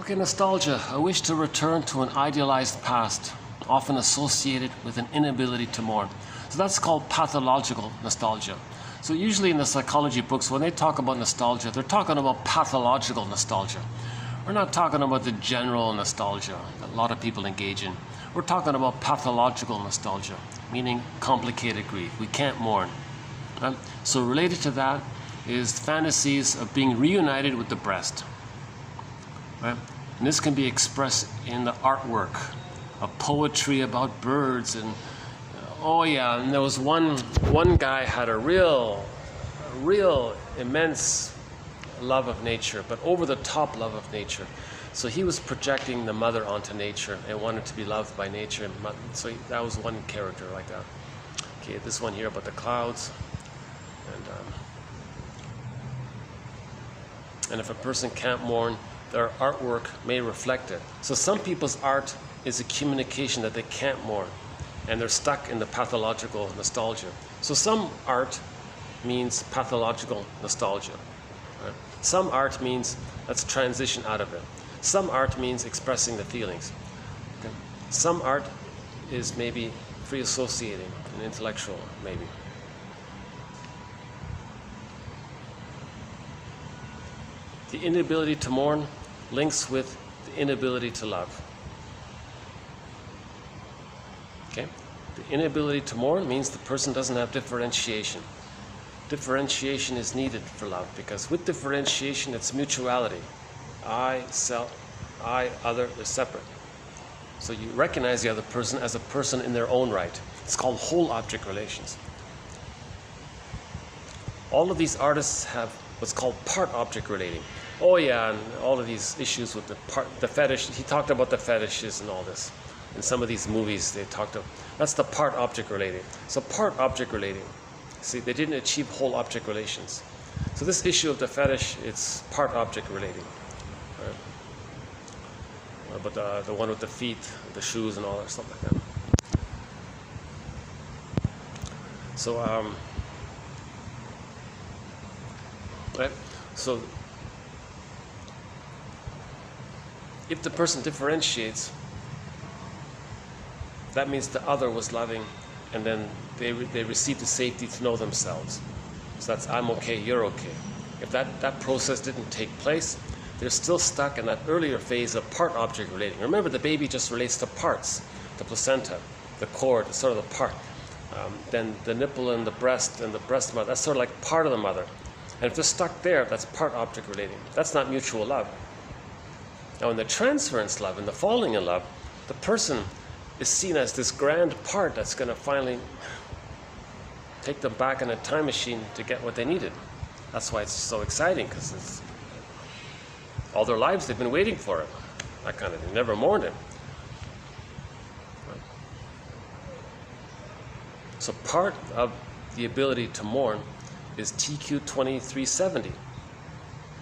Okay, nostalgia, a wish to return to an idealized past, often associated with an inability to mourn. So that's called pathological nostalgia. So usually in the psychology books, when they talk about nostalgia, they're talking about pathological nostalgia. We're not talking about the general nostalgia that a lot of people engage in. We're talking about pathological nostalgia, meaning complicated grief. We can't mourn. Right? So related to that is fantasies of being reunited with the breast. Right? And this can be expressed in the artwork of poetry about birds and oh yeah, and there was one guy had a real immense love of nature, but over the top love of nature. So he was projecting the mother onto nature and wanted to be loved by nature. So that was one character like that. Okay, this one here about the clouds, and if a person can't mourn, their artwork may reflect it. So some people's art is a communication that they can't mourn, and they're stuck in the pathological nostalgia. So some art means pathological nostalgia. Right? Some art means let's transition out of it. Some art means expressing the feelings. Okay? Some art is maybe free associating and intellectual, maybe. The inability to mourn links with the inability to love. Okay? The inability to mourn means the person doesn't have differentiation. Differentiation is needed for love because with differentiation it's mutuality. I, self, I, other, they're separate. So you recognize the other person as a person in their own right. It's called whole object relations. All of these artists have what's called part object relating. Oh yeah, and all of these issues with the fetish. He talked about the fetishes and all this. In some of these movies, they talked about that's the part object relating. So part object relating. See, they didn't achieve whole object relations. So this issue of the fetish, it's part-object relating. Right? But the one with the feet, the shoes and all that stuff like that. So, right? So, if the person differentiates, that means the other was loving, and then they received the safety to know themselves. So that's I'm okay, you're okay. If that process didn't take place, they're still stuck in that earlier phase of part-object relating. Remember, the baby just relates to parts, the placenta, the cord, sort of the part. Then the nipple and the breast mother, that's sort of like part of the mother. And if they're stuck there, that's part-object relating. That's not mutual love. Now in the transference love, in the falling in love, the person is seen as this grand part that's going to finally take them back in a time machine to get what they needed. That's why it's so exciting, because it's all their lives they've been waiting for it. That kind of thing. Never mourned it. So part of the ability to mourn is TQ 2370.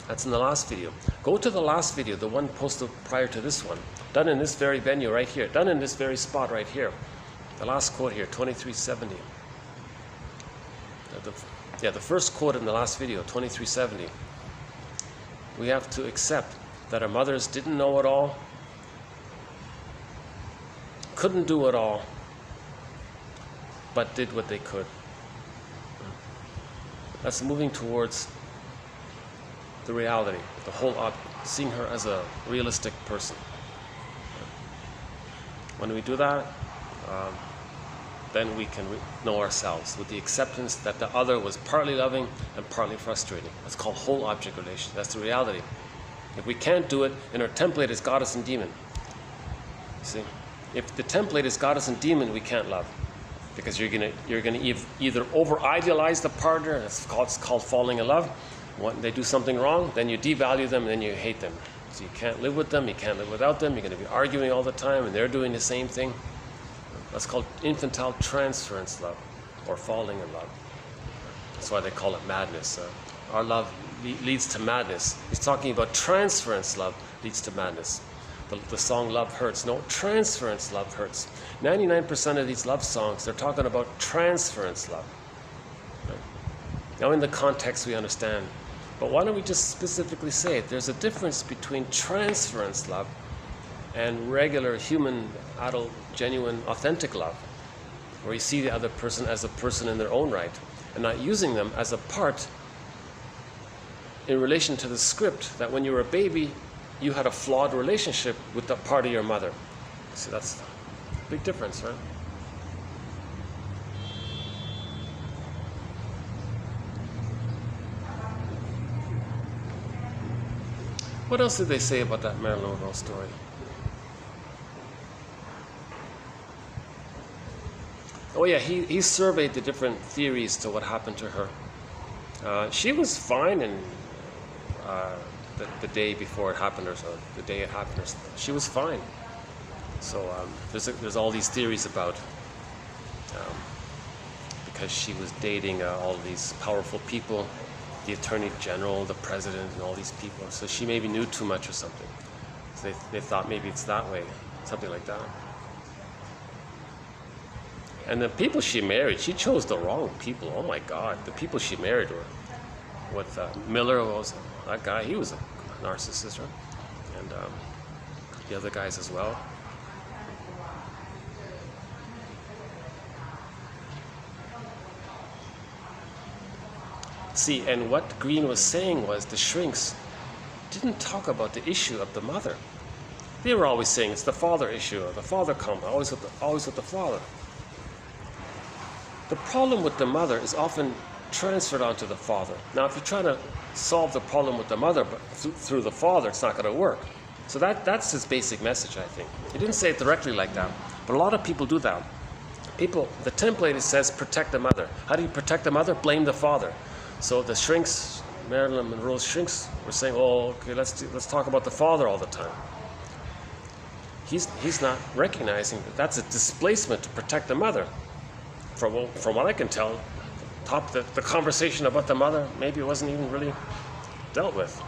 That's in the last video. Go to the last video, the one posted prior to this one, done in this very venue right here, done in this very spot right here. The last quote here, 2370. The first quote in the last video, 2370. We have to accept that our mothers didn't know it all, couldn't do it all, but did what they could. That's moving towards the reality, the whole seeing her as a realistic person. When we do that, then we can know ourselves with the acceptance that the other was partly loving and partly frustrating. That's called whole object relation. That's the reality. If we can't do it, then our template is goddess and demon. See, if the template is goddess and demon, we can't love, because you're gonna either over idealize the partner. It's called falling in love. When they do something wrong, then you devalue them and then you hate them. So you can't live with them, you can't live without them, you're going to be arguing all the time and they're doing the same thing. That's called infantile transference love, or falling in love. That's why they call it madness. Our love leads to madness. He's talking about transference love leads to madness. The song Love Hurts. No, transference love hurts. 99% of these love songs, they're talking about transference love. Right? Now in the context we understand. But why don't we just specifically say it? There's a difference between transference love and regular human, adult, genuine, authentic love, where you see the other person as a person in their own right and not using them as a part in relation to the script that when you were a baby, you had a flawed relationship with that part of your mother. See, that's a big difference, right? What else did they say about that Marilyn Monroe story? Oh yeah, he surveyed the different theories to what happened to her. She was fine in the day before it happened, or so, the day it happened. She was fine. So there's all these theories about because she was dating all these powerful people, the Attorney General, the President, and all these people. So she maybe knew too much or something. So they thought maybe it's that way, something like that. And the people she married, she chose the wrong people. Oh my God, the people she married were with Miller, was that guy. He was a narcissist, right? And the other guys as well. See, and what Green was saying was the shrinks didn't talk about the issue of the mother. They were always saying it's the father issue, or the father comment, always with the father. The problem with the mother is often transferred onto the father. Now, if you try to solve the problem with the mother but through the father, it's not going to work. So that's his basic message, I think. He didn't say it directly like that, but a lot of people do that. The template, it says protect the mother. How do you protect the mother? Blame the father. So the shrinks, Marilyn Monroe's shrinks, were saying, "Oh, okay, let's talk about the father all the time." He's not recognizing that that's a displacement to protect the mother. From what I can tell, the conversation about the mother, maybe it wasn't even really dealt with.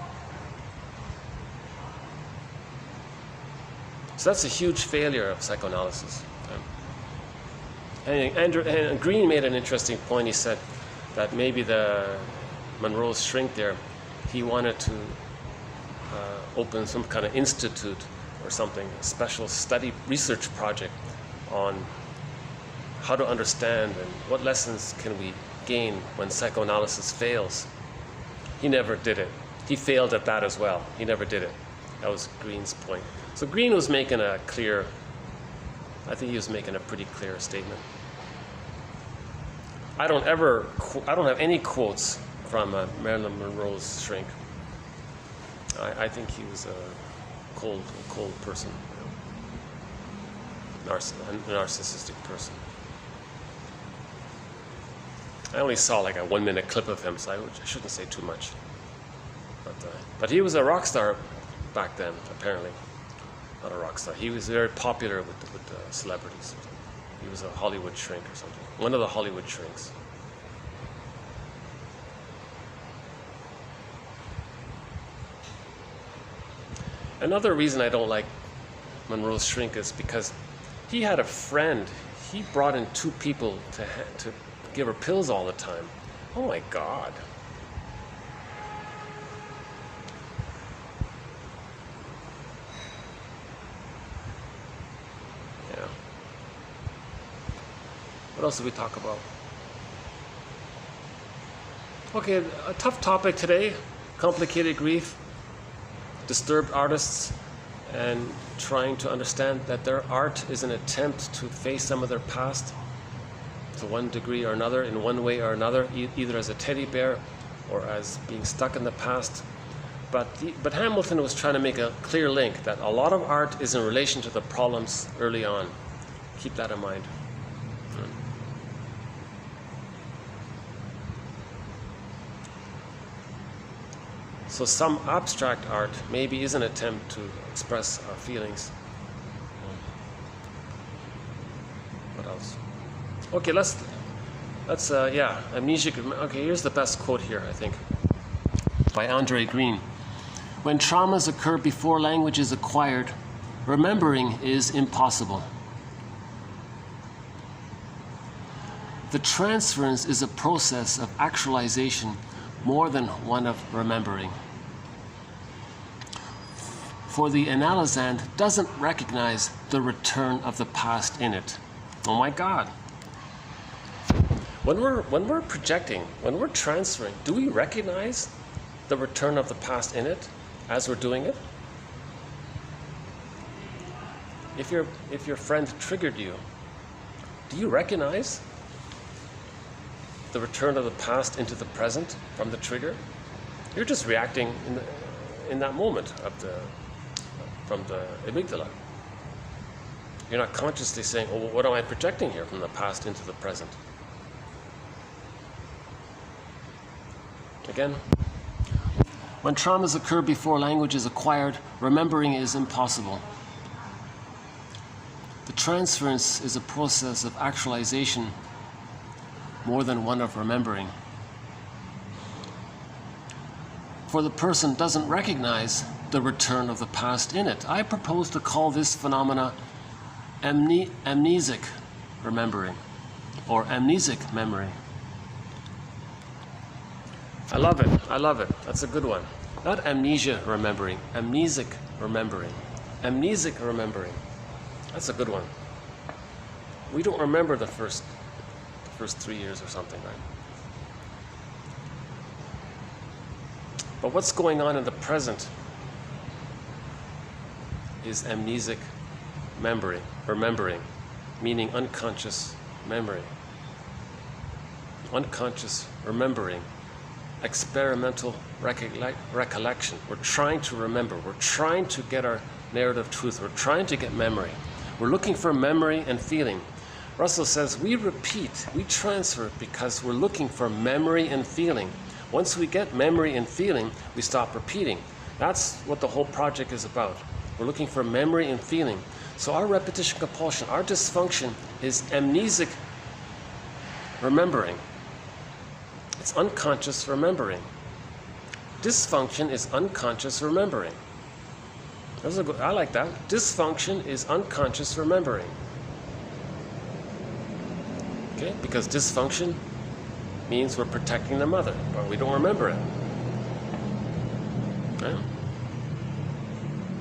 So that's a huge failure of psychoanalysis. And Green made an interesting point. He said that maybe the Monroe's shrink there, he wanted to open some kind of institute or something, a special study research project on how to understand and what lessons can we gain when psychoanalysis fails. He never did it. He failed at that as well. He never did it. That was Green's point. So Green was making I think he was making a pretty clear statement. I don't have any quotes from Marilyn Monroe's shrink. I think he was a cold person, a narcissistic person. I only saw like a 1-minute clip of him, so I shouldn't say too much. But he was a rock star back then, apparently. Not a rock star. He was very popular with celebrities. He was a Hollywood shrink or something. One of the Hollywood shrinks. Another reason I don't like Monroe's shrink is because he had a friend. He brought in 2 people to give her pills all the time. Oh my God. Yeah. What else did we talk about? Okay, a tough topic today, complicated grief, disturbed artists, and trying to understand that their art is an attempt to face some of their past to one degree or another, in one way or another, either as a teddy bear or as being stuck in the past. But Hamilton was trying to make a clear link that a lot of art is in relation to the problems early on. Keep that in mind. So some abstract art maybe is an attempt to express our feelings. What else? Okay, let's amnesic. Okay, here's the best quote here, I think, by Andre Green. When traumas occur before language is acquired, remembering is impossible. The transference is a process of actualization more than one of remembering. For the analysand doesn't recognize the return of the past in it. Oh my God. When we're projecting, when we're transferring, do we recognize the return of the past in it as we're doing it? If your friend triggered you, do you recognize the return of the past into the present from the trigger? You're just reacting in that moment from the amygdala. You're not consciously saying, oh, what am I projecting here from the past into the present? Again, when traumas occur before language is acquired, remembering is impossible. The transference is a process of actualization more than one of remembering. For the person doesn't recognize the return of the past in it. I propose to call this phenomena amnesic remembering, or amnesic memory. I love it. That's a good one. Not amnesia remembering, amnesic remembering. Amnesic remembering. That's a good one. We don't remember the first 3 years or something, right? But what's going on in the present is amnesic memory, remembering, meaning unconscious memory. Unconscious remembering, experimental recollection. We're trying to remember. We're trying to get our narrative truth. We're trying to get memory. We're looking for memory and feeling. Russell says we repeat, we transfer because we're looking for memory and feeling. Once we get memory and feeling, we stop repeating. That's what the whole project is about. We're looking for memory and feeling. So our repetition compulsion, our dysfunction is amnesic remembering. It's unconscious remembering. Dysfunction is unconscious remembering. I like that. Dysfunction is unconscious remembering. Okay, because dysfunction means we're protecting the mother, but we don't remember it. Right?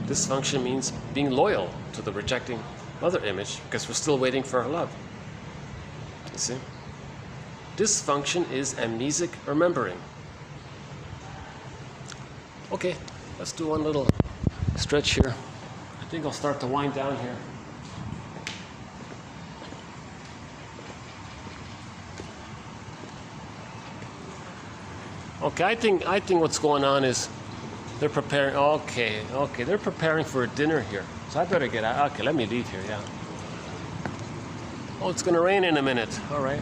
Dysfunction means being loyal to the rejecting mother image because we're still waiting for her love. You see? Dysfunction is amnesic remembering. Okay, let's do one little stretch here. I think I'll start to wind down here. Okay, I think what's going on is they're preparing. Okay, they're preparing for a dinner here. So I better get out. Okay, let me leave here. Yeah. Oh, it's gonna rain in a minute. All right.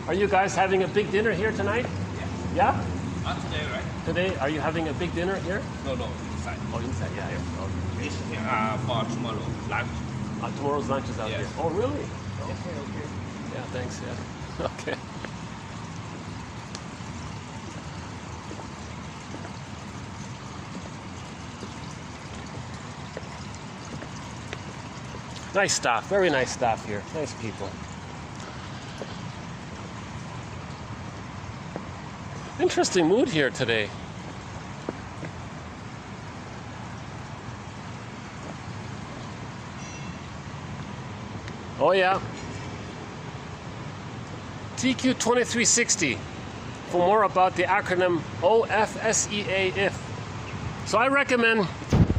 Are you guys having a big dinner here tonight? Yeah. Not today, right? Today, are you having a big dinner here? No, inside. Oh, inside. Yeah. Okay. It's for tomorrow lunch. Tomorrow's lunch is out Yes. here. Oh, really? Okay. Yeah, thanks. Yeah. Okay. Nice staff, very nice staff here. Nice people. Interesting mood here today. Oh yeah. TQ2360 for more about the acronym OFSEA if. So I recommend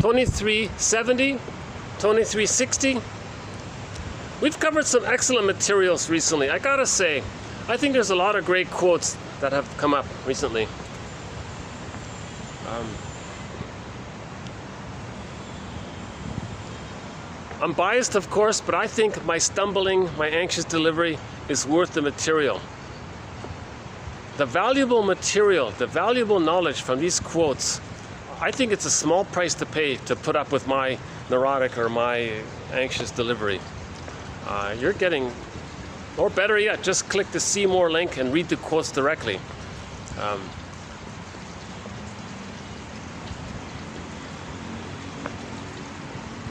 2370, 2360. We've covered some excellent materials recently. I gotta say, I think there's a lot of great quotes that have come up recently. I'm biased, of course, but I think my stumbling, my anxious delivery is worth the material. The valuable material, the valuable knowledge from these quotes, I think it's a small price to pay to put up with my neurotic or my anxious delivery. You're getting, or better yet, just click the See More link and read the quotes directly.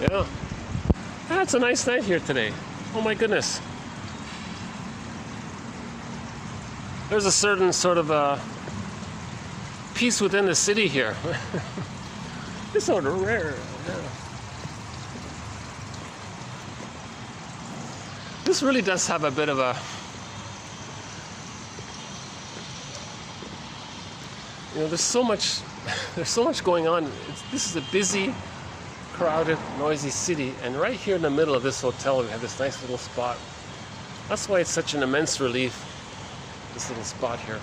Yeah. It's a nice night here today. Oh my goodness. There's a certain sort of peace within the city here. It's sort of rare. Yeah. This really does have a bit of a, there's so much going on. This is a busy, crowded, noisy city, and right here in the middle of this hotel we have this nice little spot. That's why it's such an immense relief, this little spot here.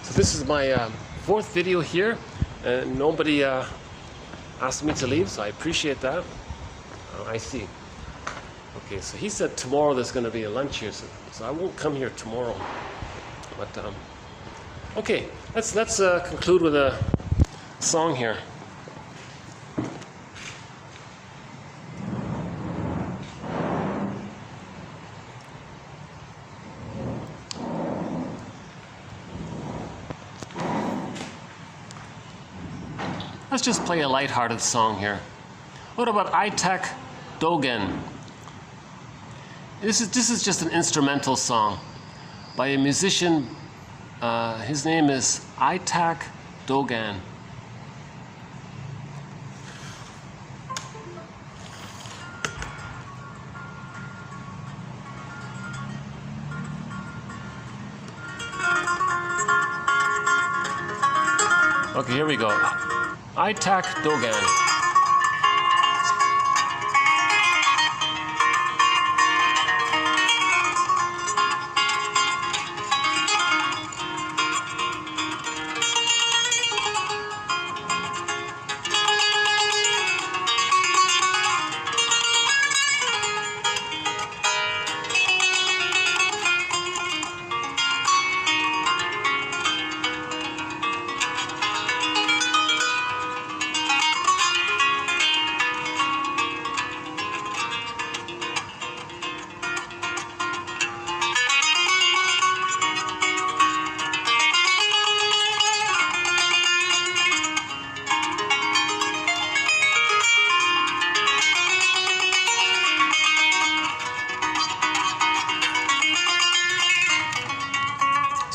So this is my fourth video here, and nobody asked me to leave, so I appreciate that. I see. Okay, so he said tomorrow there's going to be a lunch here, so I won't come here tomorrow. But okay, let's conclude with a song here. Let's just play a lighthearted song here. What about Itak Dogen? This is just an instrumental song by a musician. His name is Itak Dogen. Okay, here we go. Itak Dogen.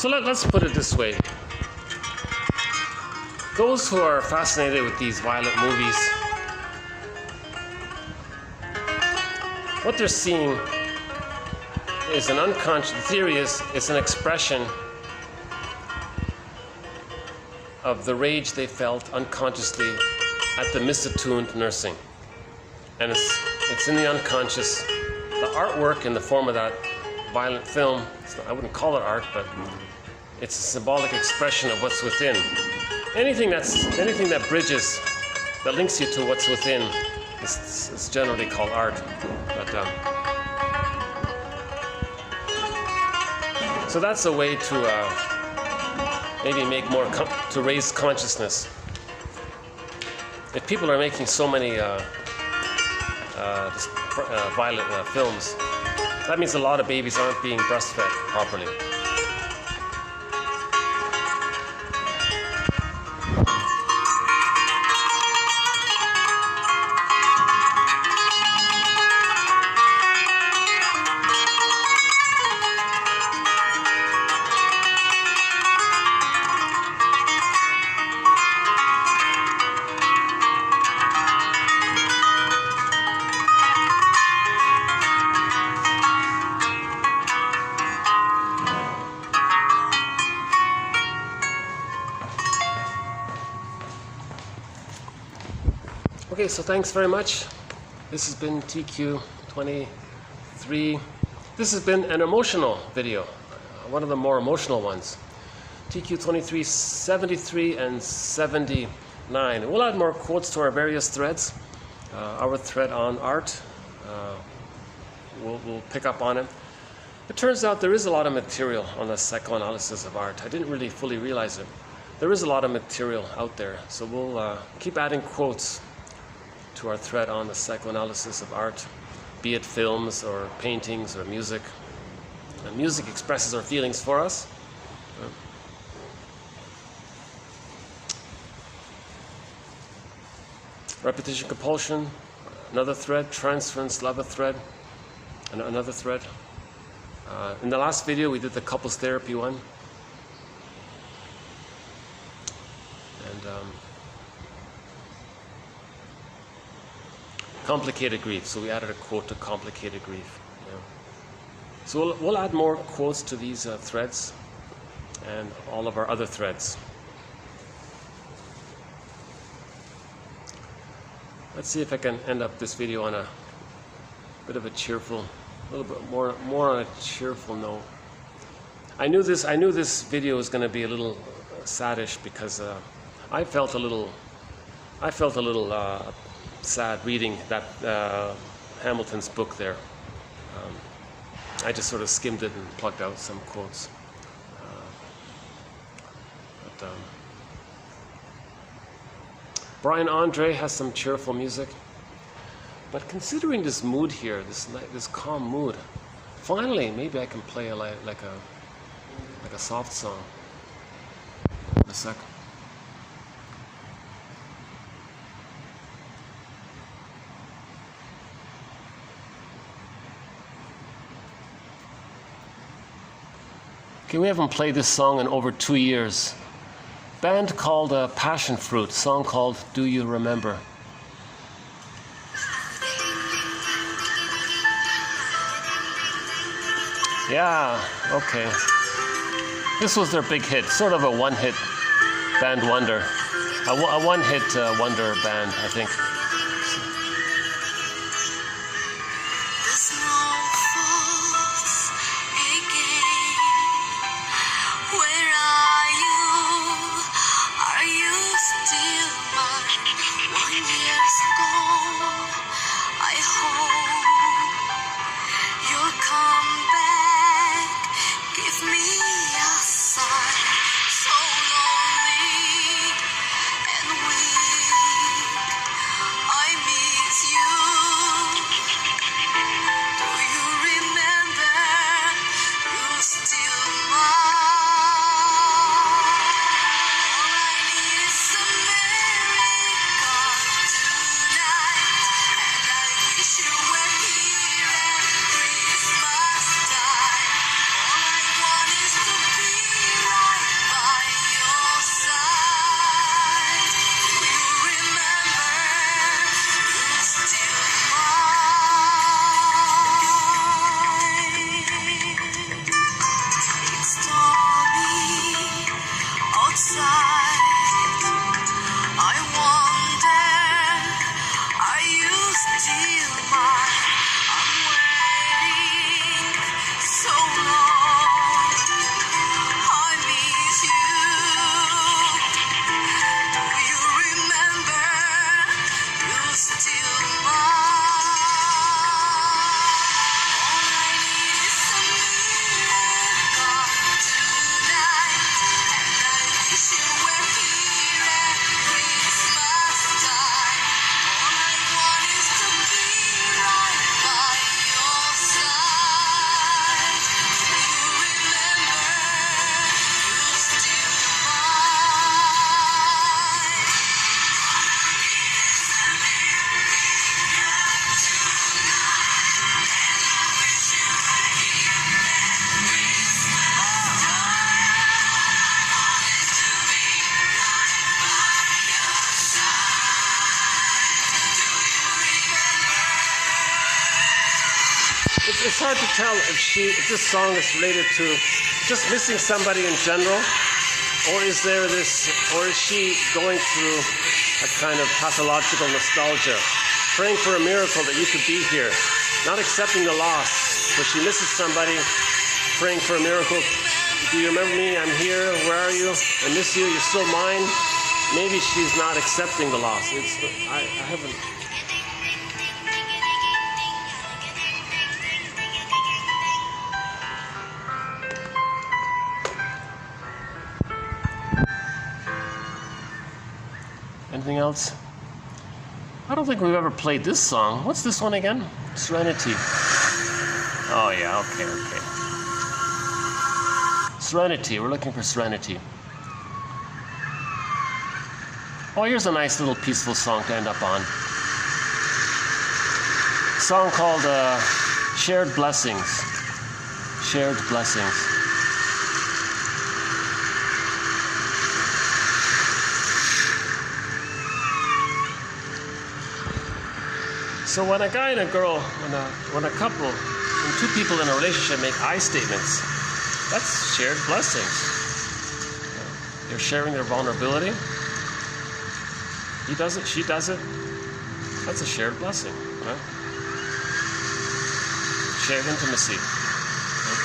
So let's put it this way. Those who are fascinated with these violent movies, what they're seeing is an unconscious, the theory is it's an expression of the rage they felt unconsciously at the misattuned nursing. And it's in the unconscious. The artwork in the form of that violent film, I wouldn't call it art, but it's a symbolic expression of what's within. Anything that bridges, that links you to what's within, is generally called art. But so that's a way to maybe make more to raise consciousness. If people are making so many violent films, that means a lot of babies aren't being breastfed properly. Okay, so thanks very much. This has been TQ23. This has been an emotional video, one of the more emotional ones. TQ23, 73 and 79. We'll add more quotes to our various threads. Our thread on art, we'll pick up on it. It turns out there is a lot of material on the psychoanalysis of art. I didn't really fully realize it. There is a lot of material out there, so we'll keep adding quotes to our thread on the psychoanalysis of art, be it films or paintings or music. And music expresses our feelings for us. Repetition compulsion, another thread. Transference, love a thread, another thread. In the last video we did the couples therapy one. And complicated grief, so we added a quote to complicated grief. Yeah. So we'll add more quotes to these threads and all of our other threads. Let's see if I can end up this video on a bit of a cheerful, a little bit more on a cheerful note. I knew this video was going to be a little saddish because I felt a little sad reading that Hamilton's book there. I just sort of skimmed it and plucked out some quotes. Brian Andre has some cheerful music, but considering this mood here, this calm mood, finally maybe I can play like a soft song. In a sec. Okay, we haven't played this song in over 2 years. Band called Passion Fruit, song called Do You Remember? Yeah, okay. This was their big hit, sort of a one-hit band wonder. A one-hit wonder band, I think. It's hard to tell if this song is related to just missing somebody in general, or is she going through a kind of pathological nostalgia, praying for a miracle that you could be here, not accepting the loss. So she misses somebody, praying for a miracle. Do you remember me? I'm here. Where are you? I miss you. You're still mine. Maybe she's not accepting the loss. I haven't. Anything else? I don't think we've ever played this song. What's this one again? Serenity. Oh yeah, okay. Serenity, we're looking for serenity. Oh, here's a nice little peaceful song to end up on. A song called Shared Blessings. Shared Blessings. So when a guy and a girl, when a couple, when two people in a relationship make I statements, that's shared blessings. They're sharing their vulnerability. He does it, she does it. That's a shared blessing, right? Shared intimacy. Right?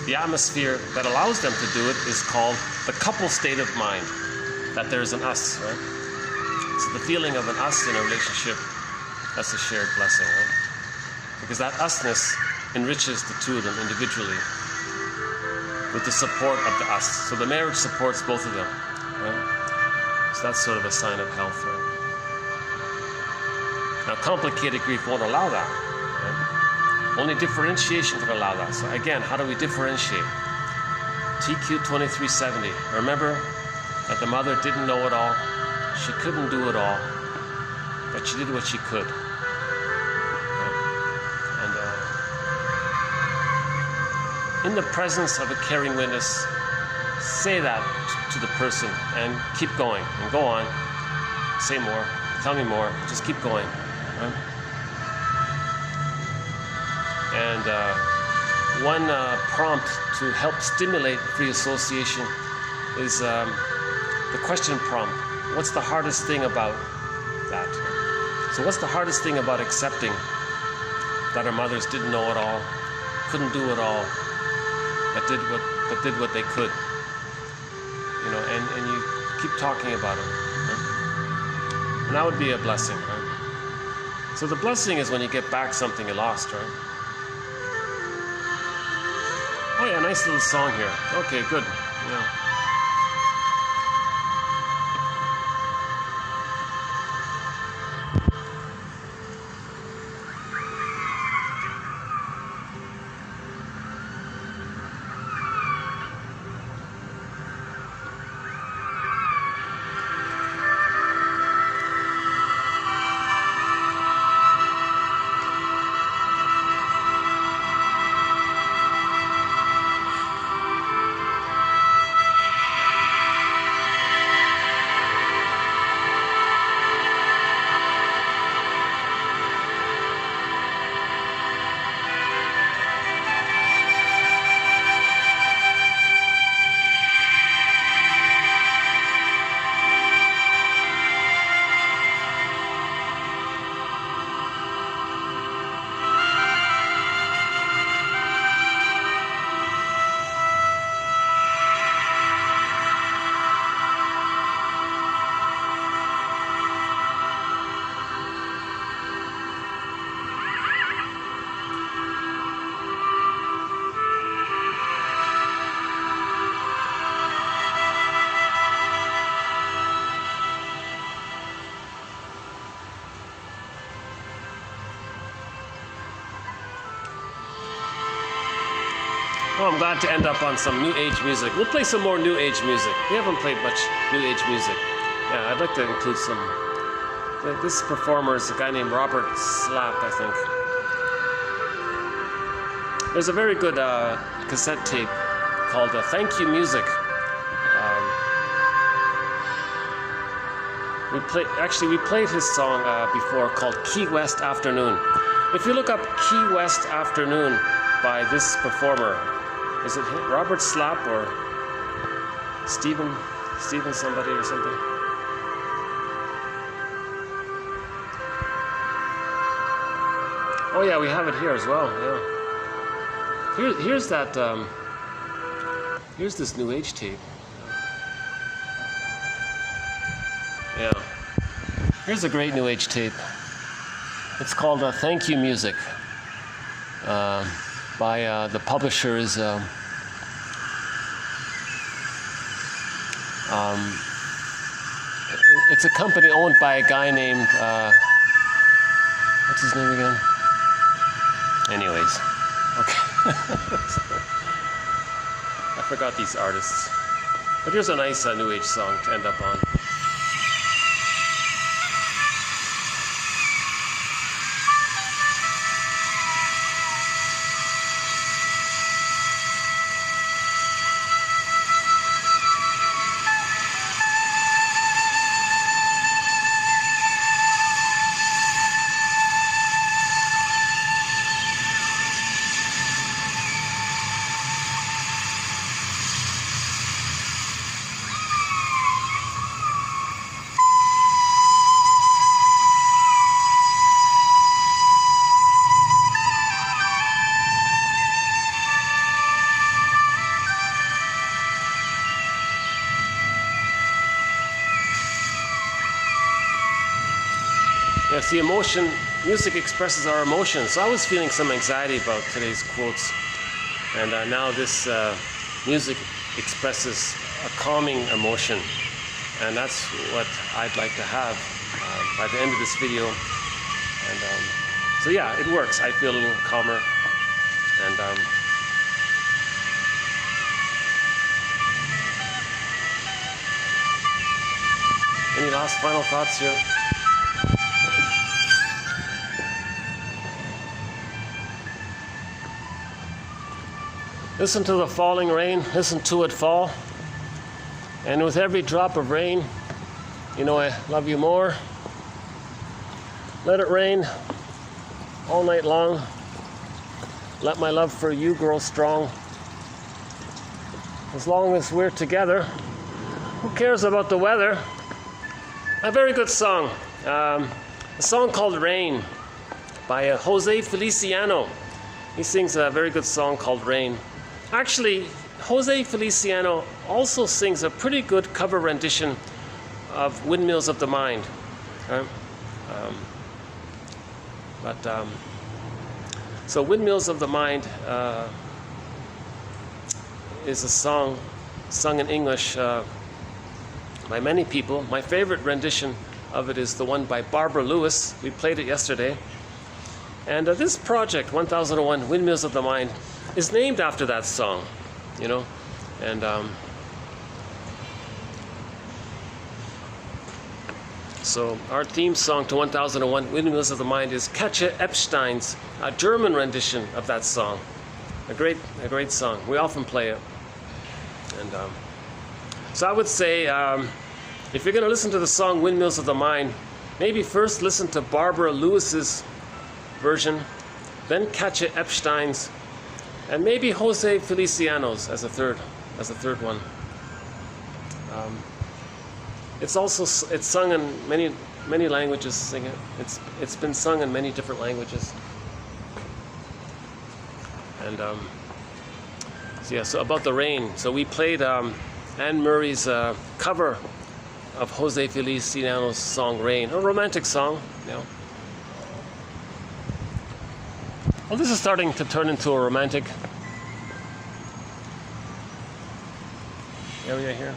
The atmosphere that allows them to do it is called the couple state of mind, that there's an us, right? So the feeling of an us in a relationship, that's a shared blessing, right? Because that usness enriches the two of them individually with the support of the us. So the marriage supports both of them, right? So that's sort of a sign of health, right? Now complicated grief won't allow that, right? Only differentiation can allow that. So again, how do we differentiate? TQ 2370. Remember that the mother didn't know it all. She couldn't do it all, but she did what she could. Right? And in the presence of a caring witness, say that to the person and keep going and go on. Say more, tell me more, just keep going. Right? And one prompt to help stimulate free association is the question prompt. What's the hardest thing about that? So what's the hardest thing about accepting that our mothers didn't know it all, couldn't do it all, but did what they could? You know, and you keep talking about it. Right? And that would be a blessing, right? So the blessing is when you get back something you lost, right? Oh yeah, nice little song here. Okay, good. Yeah. Well, I'm glad to end up on some New Age music. We'll play some more New Age music. We haven't played much New Age music. Yeah, I'd like to include some. This performer is a guy named Robert Slapp, I think. There's a very good cassette tape called Thank You Music. We played his song before called Key West Afternoon. If you look up Key West Afternoon by this performer, is it Robert Slapp or Stephen somebody or something? Oh yeah, we have it here as well. Yeah. Here's that. Here's this New Age tape. Yeah. Here's a great New Age tape. It's called Thank You Music. By the publisher is it's a company owned by a guy named what's his name again? Anyways, okay. I forgot these artists. But here's a nice New Age song to end up on. Yes, the emotion, music expresses our emotions. So I was feeling some anxiety about today's quotes. And now this music expresses a calming emotion. And that's what I'd like to have by the end of this video. And so yeah, it works. I feel a little calmer. And any last final thoughts here? Listen to the falling rain, listen to it fall. And with every drop of rain, you know I love you more. Let it rain all night long. Let my love for you grow strong. As long as we're together, who cares about the weather? A very good song. A song called Rain by Jose Feliciano. He sings a very good song called Rain. Actually, Jose Feliciano also sings a pretty good cover rendition of Windmills of the Mind. Right? So Windmills of the Mind is a song sung in English by many people. My favorite rendition of it is the one by Barbara Lewis. We played it yesterday. And this project, 1001 Windmills of the Mind, is named after that song, you know. And so our theme song to 1001 Windmills of the Mind is Katja Epstein's German rendition of that song. A great song. We often play it. And so I would say, if you're going to listen to the song Windmills of the Mind, maybe first listen to Barbara Lewis's version, then Katja Epstein's, and maybe Jose Feliciano's as a third one. It's sung in many languages. Sing it. It's been sung in many different languages. And so yeah. So about the rain. So we played Anne Murray's cover of Jose Feliciano's song Rain, a romantic song, you know. Well, this is starting to turn into a romantic area here.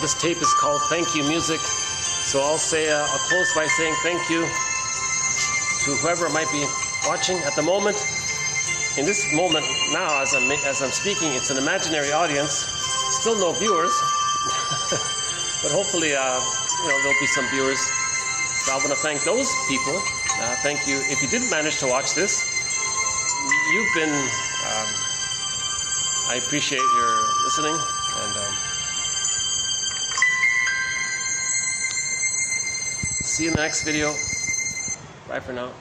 this tape is called Thank You Music. So I'll close by saying thank you to whoever might be watching at the moment. In this moment now, as I'm speaking, it's an imaginary audience, still no viewers, but hopefully, there'll be some viewers. So I want to thank those people. Thank you. If you didn't manage to watch this, you've been. I appreciate your listening, and see you in the next video. Bye for now.